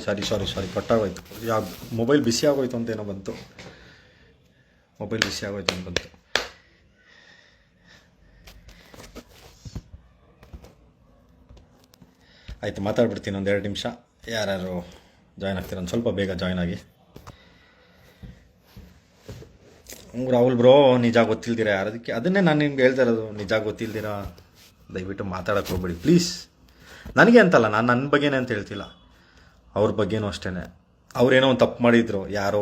ಸಾರಿ ಕಟ್ಟಾಗೋಯ್ತು. ಯಾವ ಮೊಬೈಲ್ ಬಿಸಿ ಆಗೋಯ್ತು ಅಂತ ಏನೋ ಬಂತು. ಮೊಬೈಲ್ ಬಿಸಿ ಆಗೋಯ್ತು ಅಂತ ಬಂತು. ಆಯಿತು, ಮಾತಾಡ್ಬಿಡ್ತೀನಿ ಒಂದು 2 ನಿಮಿಷ. ಯಾರ್ಯಾರು ಜಾಯ್ನ್ ಆಗ್ತೀರ ಒಂದು ಸ್ವಲ್ಪ ಬೇಗ ಜಾಯ್ನ್ ಆಗಿ. ರಾಹುಲ್ ಬ್ರೋ, ನಿಜ ಗೊತ್ತಿಲ್ದಿರ ಯಾರದಕ್ಕೆ, ಅದನ್ನೇ ನಾನು ನಿಮ್ಗೆ ಹೇಳ್ತಾ ಇರೋದು. ನಿಜ ಗೊತ್ತಿಲ್ದಿರ ದಯವಿಟ್ಟು ಮಾತಾಡೋಕ್ಕೆ ಹೋಗ್ಬೇಡಿ ಪ್ಲೀಸ್. ನನಗೆ ಅಂತಲ್ಲ, ನಾನು ನನ್ನ ಬಗ್ಗೆನೇ ಅಂತ ಹೇಳ್ತಿಲ್ಲ, ಅವ್ರ ಬಗ್ಗೆನೂ ಅಷ್ಟೇ. ಅವ್ರೇನೋ ಒಂದು ತಪ್ಪು ಮಾಡಿದ್ರು, ಯಾರೋ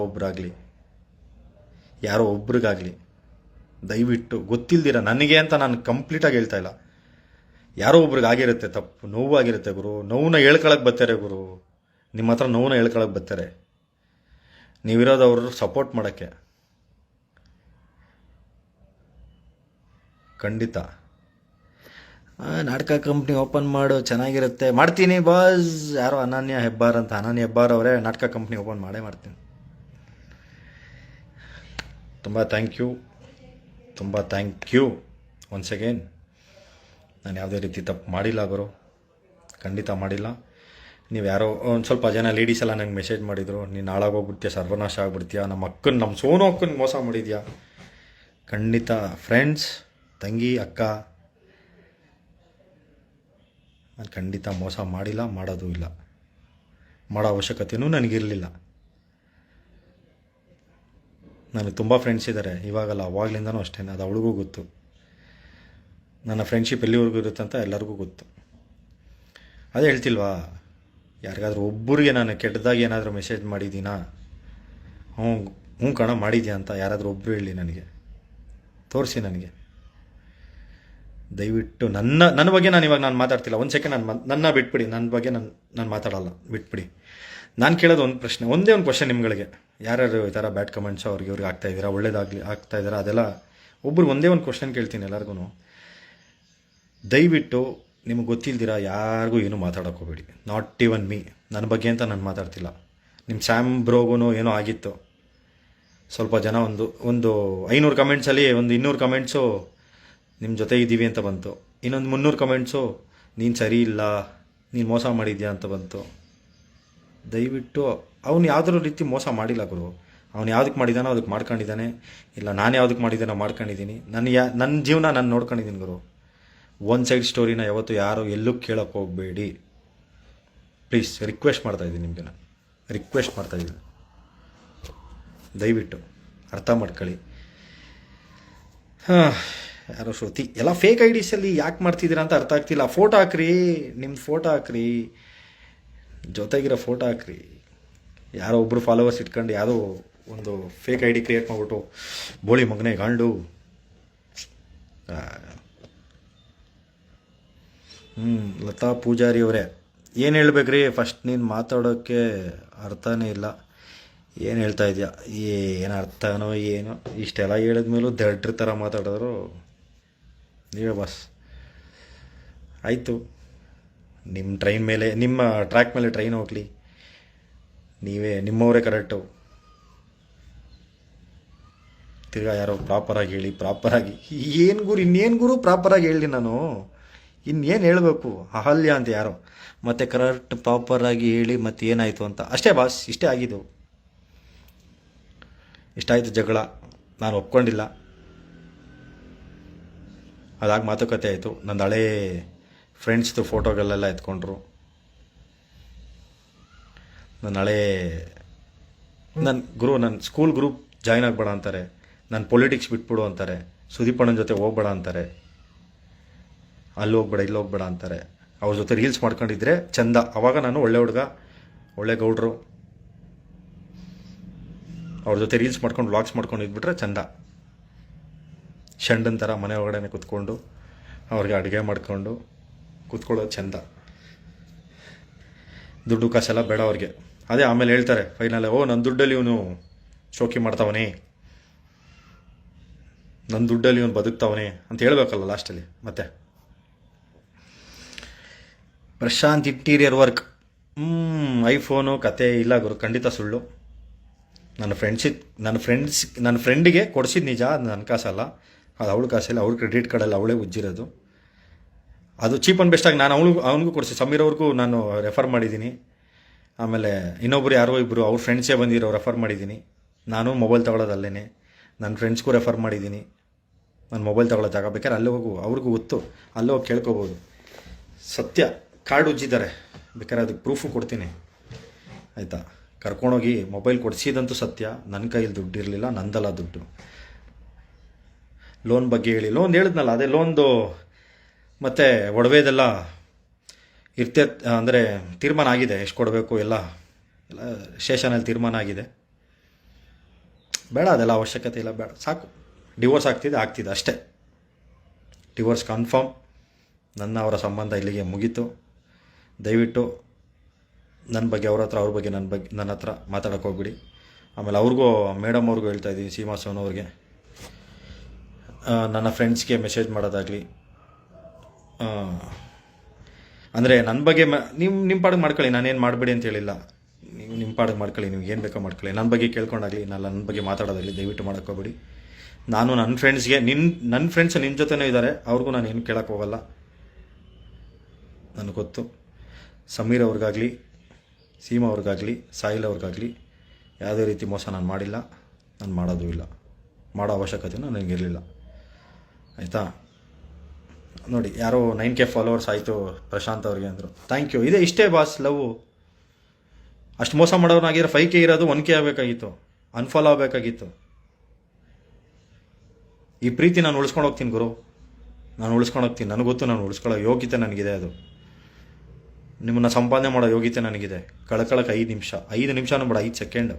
ಒಬ್ರಿಗಾಗಲಿ ದಯವಿಟ್ಟು ಗೊತ್ತಿಲ್ದಿರ, ನನಗೆ ಅಂತ ನಾನು ಕಂಪ್ಲೀಟಾಗಿ ಹೇಳ್ತಾ ಇಲ್ಲ. ಯಾರೋ ಒಬ್ರಿಗೆ ಆಗಿರುತ್ತೆ ತಪ್ಪು, ನೋವಾಗಿರುತ್ತೆ ಗುರು. ನೋವನ್ನ ಹೇಳ್ಕೊಳಕ್ಕೆ ಬರ್ತಾರೆ ಗುರು, ನಿಮ್ಮ ಹತ್ರ ನೋವನ್ನ ಹೇಳ್ಕೊಳಕ್ಕೆ ಬರ್ತಾರೆ. ನೀವಿರೋದು ಅವರು ಸಪೋರ್ಟ್ ಮಾಡೋಕ್ಕೆ. ಖಂಡಿತ ನಾಟಕ ಕಂಪ್ನಿ ಓಪನ್ ಮಾಡು, ಚೆನ್ನಾಗಿರುತ್ತೆ. ಮಾಡ್ತೀನಿ ಬಾಸ್. ಯಾರೋ ಅನನ್ಯ ಹೆಬ್ಬಾರ್ ಅವರೇ, ನಾಟಕ ಕಂಪ್ನಿ ಓಪನ್ ಮಾಡ್ತೀನಿ. ತುಂಬ ಥ್ಯಾಂಕ್ ಯು ಒನ್ಸ್ ಅಗೇನ್. ನಾನು ಯಾವುದೇ ರೀತಿ ತಪ್ಪು ಮಾಡಿಲ್ಲ ಗುರು, ಖಂಡಿತ ಮಾಡಿಲ್ಲ. ನೀವು ಯಾರೋ ಒಂದು ಸ್ವಲ್ಪ ಜನ ಲೇಡೀಸ್ ಎಲ್ಲ ನಂಗೆ ಮೆಸೇಜ್ ಮಾಡಿದರು, ನೀನು ಹಾಳಾಗೋಗ್ಬಿಡ್ತೀಯ, ಸರ್ವನಾಶ ಆಗ್ಬಿಡ್ತೀಯ, ನಮ್ಮ ಸೋನು ಅಕ್ಕನ ಮೋಸ ಮಾಡಿದ್ಯಾ. ಖಂಡಿತ ಫ್ರೆಂಡ್ಸ್, ತಂಗಿ, ಅಕ್ಕ, ನಾನು ಖಂಡಿತ ಮೋಸ ಮಾಡಿಲ್ಲ, ಮಾಡೋದು ಇಲ್ಲ, ಮಾಡೋ ಅವಶ್ಯಕತೆಯೂ ನನಗಿರಲಿಲ್ಲ. ನನಗೆ ತುಂಬ ಫ್ರೆಂಡ್ಸ್ ಇದ್ದಾರೆ, ಇವಾಗಲ್ಲ ಅವಾಗಲಿಂದನೂ ಅಷ್ಟೇ. ಅದು ಅವಳಿಗೂ ಗೊತ್ತು, ನನ್ನ ಫ್ರೆಂಡ್ಶಿಪ್ ಎಲ್ಲಿವರೆಗೂ ಇರುತ್ತೆ ಅಂತ ಎಲ್ಲರಿಗೂ ಗೊತ್ತು. ಅದೇ ಹೇಳ್ತಿಲ್ವಾ, ಯಾರಿಗಾದ್ರೂ ಒಬ್ಬರಿಗೆ ನಾನು ಕೆಟ್ಟದಾಗಿ ಏನಾದರೂ ಮೆಸೇಜ್ ಮಾಡಿದ್ದೀನಾ? ಹ್ಞೂ ಕಣ ಮಾಡಿದ್ಯಾ ಅಂತ ಯಾರಾದರೂ ಒಬ್ಬರು ಹೇಳಿ, ನನಗೆ ತೋರಿಸಿ. ನನಗೆ ದಯವಿಟ್ಟು ನನ್ನ ಬಗ್ಗೆ ನಾನು ಮಾತಾಡ್ತಿಲ್ಲ. ಒಂದು ಸೆಕೆಂಡ್ ನನ್ನ ಬಿಟ್ಬಿಡಿ, ನನ್ನ ಬಗ್ಗೆ ನಾನು ಮಾತಾಡಲ್ಲ, ಬಿಟ್ಬಿಡಿ. ನಾನು ಕೇಳೋದು ಒಂದು ಪ್ರಶ್ನೆ, ಒಂದೇ ಒಂದು ಕ್ವಶನ್ ನಿಮ್ಗಳಿಗೆ. ಯಾರ್ಯಾರು ಈ ಥರ ಬ್ಯಾಡ್ ಕಮೆಂಟ್ಸು ಅವ್ರಿಗೆ ಆಗ್ತಾಯಿದ್ದೀರಾ, ಆಗ್ತಾಯಿದ್ದೀರಾ, ಅದೆಲ್ಲ ಒಬ್ರಿಗೆ ಒಂದೇ ಒಂದು ಕ್ವಶನ್ ಕೇಳ್ತೀನಿ ಎಲ್ಲರಿಗೂ. ದಯವಿಟ್ಟು ನಿಮಗೆ ಗೊತ್ತಿಲ್ದಿರ ಯಾರಿಗೂ ಏನೂ ಮಾತಾಡೋಕೆ ಹೋಗ್ಬೇಡಿ. ನಾಟ್ ಈವನ್ ಮೀ, ನನ್ನ ಬಗ್ಗೆ ಅಂತ ನಾನು ಮಾತಾಡ್ತಿಲ್ಲ. ನಿಮ್ಮ ಸ್ಯಾಮ್ ಬ್ರೋಗೂ ಏನೋ ಆಗಿತ್ತು, ಸ್ವಲ್ಪ ಜನ ಒಂದು 500 ಕಮೆಂಟ್ಸಲ್ಲಿ ಒಂದು 200 ಕಮೆಂಟ್ಸು ನಿಮ್ಮ ಜೊತೆ ಇದ್ದೀವಿ ಅಂತ ಬಂತು, ಇನ್ನೊಂದು 300 ಕಮೆಂಟ್ಸು ನೀನು ಸರಿ ಇಲ್ಲ, ನೀನು ಮೋಸ ಮಾಡಿದ್ಯಾ ಅಂತ ಬಂತು. ದಯವಿಟ್ಟು ಅವನು ಯಾವುದೋ ರೀತಿ ಮೋಸ ಮಾಡಿಲ್ಲ ಗುರು. ಅವನು ಯಾವುದಕ್ಕೆ ಮಾಡಿದಾನೋ ಅದಕ್ಕೆ ಮಾಡ್ಕೊಂಡಿದ್ದಾನೆ, ಇಲ್ಲ ನಾನು ಯಾವುದಕ್ಕೆ ಮಾಡಿದ್ದಾನೋ ಮಾಡ್ಕೊಂಡಿದ್ದೀನಿ. ನನ್ನ ಜೀವನ ನಾನು ನೋಡ್ಕೊಂಡಿದ್ದೀನಿ ಗುರು. ಒನ್ ಸೈಡ್ ಸ್ಟೋರಿನ ಯಾವತ್ತು ಯಾರು ಎಲ್ಲೂ ಕೇಳೋಕ್ಕೆ ಹೋಗಬೇಡಿ ಪ್ಲೀಸ್. ರಿಕ್ವೆಸ್ಟ್ ಮಾಡ್ತಾಯಿದ್ದೀನಿ ನಿಮಗೆ, ನಾನು ರಿಕ್ವೆಸ್ಟ್ ಮಾಡ್ತಾಯಿದ್ದೀನಿ, ದಯವಿಟ್ಟು ಅರ್ಥ ಮಾಡ್ಕೊಳ್ಳಿ. ಯಾರೋ ಶ್ರುತಿ, ಎಲ್ಲ ಫೇಕ್ ಐಡಿಸಲ್ಲಿ ಯಾಕೆ ಮಾಡ್ತಿದ್ದೀರಾ ಅಂತ ಅರ್ಥ ಆಗ್ತಿಲ್ಲ. ಫೋಟೋ ಹಾಕ್ರಿ, ನಿಮ್ದು ಫೋಟೋ ಹಾಕ್ರಿ, ಜೊತೆಗಿರೋ ಫೋಟೋ ಹಾಕ್ರಿ. ಯಾರೋ ಒಬ್ಬರು ಫಾಲೋವರ್ಸ್ ಇಟ್ಕೊಂಡು ಯಾವುದೋ ಒಂದು ಫೇಕ್ ಐ ಡಿ ಕ್ರಿಯೇಟ್ ಮಾಡಿಬಿಟ್ಟು ಬೋಳಿ ಮಗನೇ ಗಾಂಡು. ಲತಾ ಪೂಜಾರಿ ಅವರೇ, ಏನು ಹೇಳ್ಬೇಕ್ರಿ? ಫಸ್ಟ್ ನೀನು ಮಾತಾಡೋಕ್ಕೆ ಅರ್ಥನೇ ಇಲ್ಲ, ಏನು ಹೇಳ್ತಾ ಇದೆಯಾ, ಏನು ಅರ್ಥನೋ ಏನೋ. ಇಷ್ಟೆಲ್ಲ ಹೇಳಿದ್ಮೇಲೂ ದಡ್ರ ಥರ ಮಾತಾಡಿದ್ರು ನೀವೇ ಬಾಸ್. ಆಯಿತು, ನಿಮ್ಮ ಟ್ರೈನ್ ಮೇಲೆ, ನಿಮ್ಮ ಟ್ರ್ಯಾಕ್ ಮೇಲೆ ಟ್ರೈನ್ ಹೋಗಲಿ, ನಿಮ್ಮವರೇ ಕರೆಕ್ಟು. ತಿರ್ಗಾ ಯಾರೋ ಪ್ರಾಪರಾಗಿ ಹೇಳಿ, ಪ್ರಾಪರಾಗಿ ಇನ್ನೇನು ಗುರು ಪ್ರಾಪರಾಗಿ ಹೇಳಿ, ನಾನು ಇನ್ನೇನು ಹೇಳಬೇಕು? ಅಹಲ್ಯ ಅಂತ ಯಾರೋ, ಮತ್ತು ಕರೆಕ್ಟ್ ಪ್ರಾಪರಾಗಿ ಹೇಳಿ ಮತ್ತೆ ಏನಾಯಿತು ಅಂತ. ಅಷ್ಟೇ ಬಾಸ್, ಇಷ್ಟೇ ಆಗಿದ್ದು. ಇಷ್ಟಾಯಿತು ಜಗಳ, ನಾನು ಒಪ್ಕೊಂಡಿಲ್ಲ. ಅದಾಗಿ ಮಾತುಕತೆ ಆಯಿತು. ನಂದು ಹಳೇ ಫ್ರೆಂಡ್ಸ್ದು ಫೋಟೋಗಳೆಲ್ಲ ಎತ್ಕೊಂಡ್ರು. ನನ್ನ ಸ್ಕೂಲ್ ಗ್ರೂಪ್ ಜಾಯ್ನ್ ಆಗಬೇಡ ಅಂತಾರೆ, ನಾನು ಪೊಲಿಟಿಕ್ಸ್ ಬಿಟ್ಬಿಡು ಅಂತಾರೆ, ಸುದೀಪಣ್ಣನ ಜೊತೆ ಹೋಗ್ಬೇಡ ಅಂತಾರೆ, ಅಲ್ಲಿ ಹೋಗ್ಬೇಡ ಇಲ್ಲಿ ಹೋಗ್ಬೇಡ ಅಂತಾರೆ. ಅವ್ರ ಜೊತೆ ರೀಲ್ಸ್ ಮಾಡ್ಕೊಂಡಿದ್ರೆ ಚಂದ. ಅವಾಗ ನಾನು ಒಳ್ಳೆ ಹುಡುಗ, ಒಳ್ಳೆ ಗೌಡ್ರು, ಅವ್ರ ಜೊತೆ ರೀಲ್ಸ್ ಮಾಡ್ಕೊಂಡು ವ್ಲಾಗ್ಸ್ ಮಾಡ್ಕೊಂಡು ಇದ್ಬಿಟ್ರೆ ಚಂದ. ಶಂಡನ್ ಥರ ಮನೆ ಒಳಗಡೆ ಕೂತ್ಕೊಂಡು ಅವ್ರಿಗೆ ಅಡುಗೆ ಮಾಡ್ಕೊಂಡು ಕೂತ್ಕೊಳ್ಳೋದು ಚಂದ. ದುಡ್ಡು ಕಾಸೆಲ್ಲ ಬೇಡ ಅವ್ರಿಗೆ. ಅದೇ ಆಮೇಲೆ ಹೇಳ್ತಾರೆ ಫೈನಲ್, ನನ್ನ ದುಡ್ಡಲ್ಲಿ ಇವನು ಶೋಕಿ ಮಾಡ್ತಾವನೇ, ನನ್ನ ದುಡ್ಡಲ್ಲಿ ಇವನು ಬದುಕ್ತಾವನೇ ಅಂತ ಹೇಳ್ಬೇಕಲ್ಲ ಲಾಸ್ಟಲ್ಲಿ. ಮತ್ತೆ ಪ್ರಶಾಂತ್ ಇಂಟೀರಿಯರ್ ವರ್ಕ್, ಐಫೋನು ಕತೆ ಇಲ್ಲ ಗುರು, ಖಂಡಿತ ಸುಳ್ಳು. ನನ್ನ ಫ್ರೆಂಡಿಗೆ ಕೊಡಿಸಿದ್ದು ನಿಜ, ಅದು ನನ್ನ ಕಾಸಲ್ಲ, ಅದು ಅವಳ ಕಾಸಲ್ಲ, ಅವ್ಳ ಕ್ರೆಡಿಟ್ ಕಾರ್ಡಲ್ಲಿ ಅವಳೇ ಉಜ್ಜಿರೋದು. ಅದು ಚೀಪ್ ಆ್ಯಂಡ್ ಬೆಸ್ಟಾಗಿ ನಾನು ಅವನಿಗೂ ಕೊಡಿಸಿ, ಸಮೀರ್ ಅವ್ರಿಗೂ ನಾನು ರೆಫರ್ ಮಾಡಿದ್ದೀನಿ. ಆಮೇಲೆ ಇನ್ನೊಬ್ರು ಯಾರೋ ಇಬ್ಬರು ಅವ್ರ ಫ್ರೆಂಡ್ಸೇ ಬಂದಿರೋ ರೆಫರ್ ಮಾಡಿದ್ದೀನಿ. ನಾನು ಮೊಬೈಲ್ ತೊಗೊಳೋದು ಅಲ್ಲೇ, ನನ್ನ ಫ್ರೆಂಡ್ಸ್ಗೂ ರೆಫರ್ ಮಾಡಿದ್ದೀನಿ. ನಾನು ಮೊಬೈಲ್ ತೊಗೊಳ್ಳೋ ಜಾಗ ಬೇಕಾದ್ರೆ ಅಲ್ಲೇ ಹೋಗು, ಅವ್ರಿಗೂ ಗೊತ್ತು, ಅಲ್ಲೇ ಹೋಗಿ ಕೇಳ್ಕೊಬೋದು. ಸತ್ಯ, ಕಾರ್ಡ್ ಉಜ್ಜಿದ್ದಾರೆ, ಬೇಕಾದ್ರೆ ಅದಕ್ಕೆ ಪ್ರೂಫು ಕೊಡ್ತೀನಿ ಆಯಿತಾ. ಕರ್ಕೊಂಡೋಗಿ ಮೊಬೈಲ್ ಕೊಡಿಸಿದಂತೂ ಸತ್ಯ. ನನ್ನ ಕೈಯಲ್ಲಿ ದುಡ್ಡು ಇರಲಿಲ್ಲ, ನಂದಲ್ಲ ದುಡ್ಡು. ಲೋನ್ ಬಗ್ಗೆ ಹೇಳಿ, ಲೋನ್ ಹೇಳಿದ್ನಲ್ಲ, ಅದೇ ಲೋನ್ದು ಮತ್ತು ಒಡವೆದೆಲ್ಲ ಅಂದರೆ ತೀರ್ಮಾನ ಆಗಿದೆ, ಎಷ್ಟು ಕೊಡಬೇಕು ಎಲ್ಲ ಸ್ಟೇಷನಲ್ಲಿ ತೀರ್ಮಾನ ಆಗಿದೆ. ಬೇಡ ಅದೆಲ್ಲ ಅವಶ್ಯಕತೆ ಇಲ್ಲ, ಬೇಡ, ಸಾಕು. ಡಿವೋರ್ಸ್ ಆಗ್ತಿದೆ ಅಷ್ಟೇ. Divorce confirm. ನನ್ನ ಅವರ ಸಂಬಂಧ ಇಲ್ಲಿಗೆ ಮುಗೀತು. ದಯವಿಟ್ಟು ನನ್ನ ಬಗ್ಗೆ ಅವ್ರ ಹತ್ರ, ಅವ್ರ ಬಗ್ಗೆ ನನ್ನ ಹತ್ರ ಮಾತಾಡೋಕೆ ಹೋಗ್ಬಿಡಿ. ಆಮೇಲೆ ಅವ್ರಿಗೂ, ಮೇಡಮ್ ಅವ್ರಿಗೂ ಹೇಳ್ತಾ ಇದ್ದೀನಿ, ಸೀಮಾ ಸೋನು ಅವ್ರಿಗೆ, ನನ್ನ ಫ್ರೆಂಡ್ಸ್ಗೆ ಮೆಸೇಜ್ ಮಾಡೋದಾಗಲಿ, ಅಂದರೆ ನನ್ನ ಬಗ್ಗೆ ನಿಮ್ಮ ಪಾಡಿಗೆ ಮಾಡ್ಕೊಳ್ಳಿ, ನಾನೇನು ಮಾಡಬೇಡಿ ಅಂತ ಹೇಳಿಲ್ಲ. ನೀವು ನಿಮ್ಮ ಪಾಡಿಗೆ ಮಾಡ್ಕೊಳ್ಳಿ, ನೀವು ಏನು ಬೇಕೋ ಮಾಡ್ಕೊಳ್ಳಿ. ನನ್ನ ಬಗ್ಗೆ ಕೇಳ್ಕೊಂಡಾಗಲಿ, ನಾನು ನನ್ನ ಬಗ್ಗೆ ಮಾತಾಡೋದಾಗಲಿ ದಯವಿಟ್ಟು ಮಾಡೋಕ್ಕೋಗ್ಬೇಡಿ. ನಾನು ನನ್ನ ಫ್ರೆಂಡ್ಸ್ಗೆ, ನನ್ನ ಫ್ರೆಂಡ್ಸ್ ನಿಮ್ಮ ಜೊತೆನೂ ಇದ್ದಾರೆ, ಅವ್ರಿಗೂ ನಾನು ಏನು ಕೇಳೋಕ್ಕೆ ಹೋಗಲ್ಲ. ನನಗೆ ಗೊತ್ತು, ಸಮೀರ್ ಅವ್ರಿಗಾಗಲಿ, ಸೀಮಾ ಅವ್ರಿಗಾಗಲಿ, ಸಾಹಿಲ್ ಅವ್ರಿಗಾಗಲಿ ಯಾವುದೇ ರೀತಿ ಮೋಸ ನಾನು ಮಾಡಿಲ್ಲ, ನಾನು ಮಾಡೋದು ಇಲ್ಲ, ಮಾಡೋ ಅವಶ್ಯಕತೆಯೂ ನನಗಿರಲಿಲ್ಲ ಆಯಿತಾ. ನೋಡಿ, ಯಾರೋ 9K ಫಾಲೋವರ್ಸ್ ಆಯಿತು ಪ್ರಶಾಂತ್ ಅವ್ರಿಗೆ ಅಂದರು, ಥ್ಯಾಂಕ್ ಯು. ಇಷ್ಟೇ ಬಾಸ್ ಲವ್. ಅಷ್ಟು ಮೋಸ ಮಾಡೋನಾಗಿದ್ರೆ 5K ಇರೋದು 1K ಆಗಬೇಕಾಗಿತ್ತು, ಅನ್ಫಾಲೋ ಆಗಬೇಕಾಗಿತ್ತು. ಈ ಪ್ರೀತಿ ನಾನು ಉಳಿಸ್ಕೊಂಡು ಹೋಗ್ತೀನಿ ಗುರು, ನಾನು ಉಳಿಸ್ಕೊಂಡು ಹೋಗ್ತೀನಿ. ನನಗೆ ಗೊತ್ತು, ನಾನು ಉಳಿಸ್ಕೊಳ್ಳೋ ಯೋಗ್ಯತೆ ನನಗಿದೆ. ಅದು ನಿಮ್ಮನ್ನು ಸಂಪಾದನೆ ಮಾಡೋ ಯೋಗ್ಯತೆ ನನಗಿದೆ. ಕಳ್ಕೊಳ್ಳೋಕೆ 5 ನಿಮಿಷನೂ ಬೇಡ, 5 ಸೆಕೆಂಡ್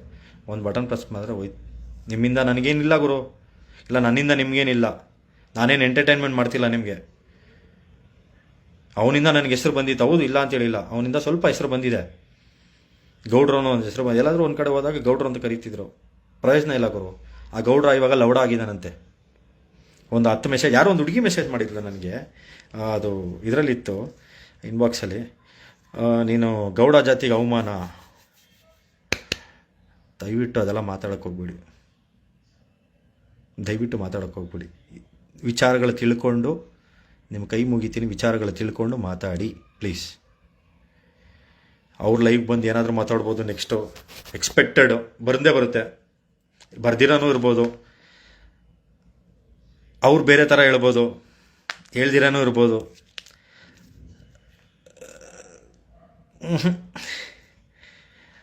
ಒಂದು ಬಟನ್ ಪ್ರೆಸ್ ಮಾಡಿದ್ರೆ ಹೋಯ್ತು. ನಿಮ್ಮಿಂದ ನನಗೇನಿಲ್ಲ ಗುರು, ಇಲ್ಲ ನನ್ನಿಂದ ನಿಮಗೇನಿಲ್ಲ. ನಾನೇನು ಎಂಟರ್ಟೈನ್ಮೆಂಟ್ ಮಾಡ್ತಿಲ್ಲ ನಿಮಗೆ. ಅವನಿಂದ ನನಗೆ ಹೆಸರು ಬಂದಿತ್ತು, ಹೌದು, ಇಲ್ಲ ಅಂತೇಳಿಲ್ಲ. ಅವನಿಂದ ಸ್ವಲ್ಪ ಹೆಸರು ಬಂದಿದೆ. ಗೌಡ್ರು ಅನ್ನೋ ಒಂದು ಹೆಸರು ಬಂದು, ಎಲ್ಲಾದರೂ ಒಂದು ಕಡೆ ಹೋದಾಗ ಗೌಡ್ರು ಅಂತ ಕರೀತಿದ್ರು. ಪ್ರಯೋಜನ ಇಲ್ಲ ಗುರು. ಆ ಗೌಡ್ರ ಇವಾಗ ಲೌಡ ಆಗಿದ್ದಾನಂತೆ. ಒಂದು 10 ಮೆಸೇಜ್, ಯಾರೋ ಒಂದು ಹುಡುಗಿ ಮೆಸೇಜ್ ಮಾಡಿದ್ರು ನನಗೆ, ಅದು ಇದರಲ್ಲಿತ್ತು ಇನ್ಬಾಕ್ಸಲ್ಲಿ, ನೀನು ಗೌಡ ಜಾತಿಗೆ ಅವಮಾನ. ದಯವಿಟ್ಟು ಅದೆಲ್ಲ ಮಾತಾಡೋಕ್ಕೆ ಹೋಗ್ಬಿಡಿ, ದಯವಿಟ್ಟು ಮಾತಾಡೋಕ್ಕೆ ಹೋಗ್ಬಿಡಿ. ವಿಚಾರಗಳು ತಿಳ್ಕೊಂಡು, ನಿಮ್ಮ ಕೈ ಮುಗಿತೀನಿ, ವಿಚಾರಗಳು ತಿಳ್ಕೊಂಡು ಮಾತಾಡಿ ಪ್ಲೀಸ್. ಅವ್ರ ಲೈವ್ ಬಂದು ಏನಾದರೂ ಮಾತಾಡ್ಬೋದು. ನೆಕ್ಸ್ಟು ಎಕ್ಸ್ಪೆಕ್ಟೆಡ್ ಬಂದೇ ಬರುತ್ತೆ, ಬರ್ದಿರೋನೂ ಇರ್ಬೋದು. ಅವ್ರು ಬೇರೆ ಥರ ಹೇಳ್ಬೋದು, ಹೇಳ್ದಿರೋನೂ ಇರ್ಬೋದು.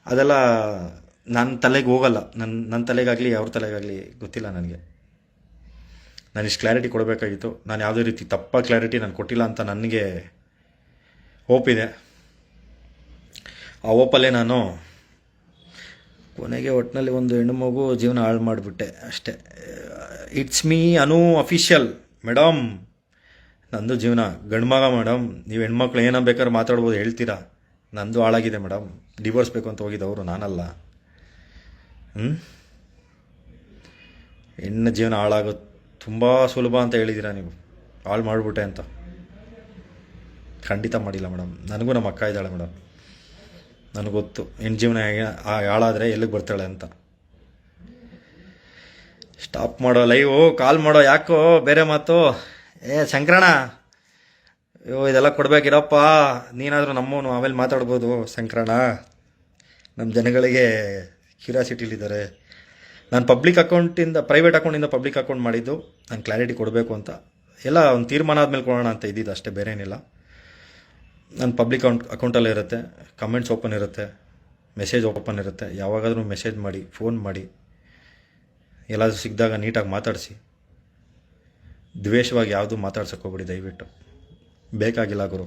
ಅದೆಲ್ಲ ನನ್ನ ತಲೆಗೆ ಹೋಗಲ್ಲ. ನನ್ನ ತಲೆಗಾಗಲಿ ಅವ್ರ ತಲೆಗಾಗಲಿ ಗೊತ್ತಿಲ್ಲ ನನಗೆ. ನಾನು ಇಷ್ಟು ಕ್ಲಾರಿಟಿ ಕೊಡಬೇಕಾಗಿತ್ತು. ನಾನು ಯಾವುದೇ ರೀತಿ ತಪ್ಪಾಗಿ ಕ್ಲಾರಿಟಿ ನಾನು ಕೊಟ್ಟಿಲ್ಲ ಅಂತ ನನಗೆ ಹೋಪಿದೆ. ಆ ಹೋಪಲ್ಲೇ ನಾನು ಕೊನೆಗೆ ಒಟ್ಟಿನಲ್ಲಿ ಒಂದು ಹೆಣ್ಣು ಮಗು ಜೀವನ ಹಾಳು ಮಾಡಿಬಿಟ್ಟೆ ಅಷ್ಟೇ. It's me Anu official madam. ನಂದು ಜೀವನ ಗಂಡ್ಮಗ ಮೇಡಮ್. ನೀವು ಹೆಣ್ಮಕ್ಳು ಏನೋ ಬೇಕಾದ್ರೆ ಮಾತಾಡ್ಬೋದು, ಹೇಳ್ತೀರಾ. ನಂದು ಹಾಳಾಗಿದೆ ಮೇಡಮ್. ಡಿವೋರ್ಸ್ ಬೇಕು ಅಂತ ಹೋಗಿದ್ದವರು ನಾನಲ್ಲ. ಹೆಣ್ಣು ಜೀವನ ಹಾಳಾಗೋದು ತುಂಬ ಸುಲಭ ಅಂತ ಹೇಳಿದ್ದೀರಾ ನೀವು. ಹಾಳು ಮಾಡಿಬಿಟ್ಟೆ ಅಂತ. ಖಂಡಿತ ಮಾಡಿಲ್ಲ ಮೇಡಮ್. ನನಗೂ ನಮ್ಮ ಅಕ್ಕ ಇದ್ದಾಳೆ ಮೇಡಮ್. ನನಗೊತ್ತು ಹೆಣ್ಣು ಜೀವನ ಹಾಳಾದರೆ ಎಲ್ಲಿಗೆ ಬರ್ತಾಳೆ ಅಂತ. ಸ್ಟಾಪ್ ಮಾಡೋ ಲೈವು, ಕಾಲ್ ಮಾಡೋ, ಯಾಕೋ ಬೇರೆ ಮಾತು. ಶಂಕರಣ್ಣ, ಅಯ್ಯೋ ಇದೆಲ್ಲ ಕೊಡಬೇಕಿರಪ್ಪ. ನೀನಾದರೂ ನಮ್ಮವನು, ಆಮೇಲೆ ಮಾತಾಡ್ಬೋದು. ಶಂಕರಣ್ಣ, ನಮ್ಮ ಜನಗಳಿಗೆ ಕ್ಯೂರಿಯಾಸಿಟಿಲಿದ್ದಾರೆ. ನಾನು ಪಬ್ಲಿಕ್ ಅಕೌಂಟಿಂದ, ಪ್ರೈವೇಟ್ ಅಕೌಂಟಿಂದ ಪಬ್ಲಿಕ್ ಅಕೌಂಟ್ ಮಾಡಿದ್ದು ನಾನು ಕ್ಲಾರಿಟಿ ಕೊಡಬೇಕು ಅಂತ. ಎಲ್ಲ ಒಂದು ತೀರ್ಮಾನ ಆದಮೇಲೆ ಕೊಡೋಣ ಅಂತ ಇದ್ದಿದ್ದು ಅಷ್ಟೇ, ಬೇರೆ ಏನಿಲ್ಲ. ನನ್ನ ಪಬ್ಲಿಕ್ ಅಕೌಂಟಲ್ಲೇ ಇರುತ್ತೆ, ಕಮೆಂಟ್ಸ್ ಓಪನ್ ಇರುತ್ತೆ, ಮೆಸೇಜ್ ಓಪನ್ ಇರುತ್ತೆ. ಯಾವಾಗಾದರೂ ಮೆಸೇಜ್ ಮಾಡಿ, ಫೋನ್ ಮಾಡಿ, ಎಲ್ಲಾದರೂ ಸಿಕ್ಕಿದಾಗ ನೀಟಾಗಿ ಮಾತಾಡಿಸಿ. ದ್ವೇಷವಾಗಿ ಯಾವುದು ಮಾತಾಡ್ಸೋಕೆ ಹೋಗ್ಬಿಡಿ ದಯವಿಟ್ಟು. ಬೇಕಾಗಿಲ್ಲ ಗುರು.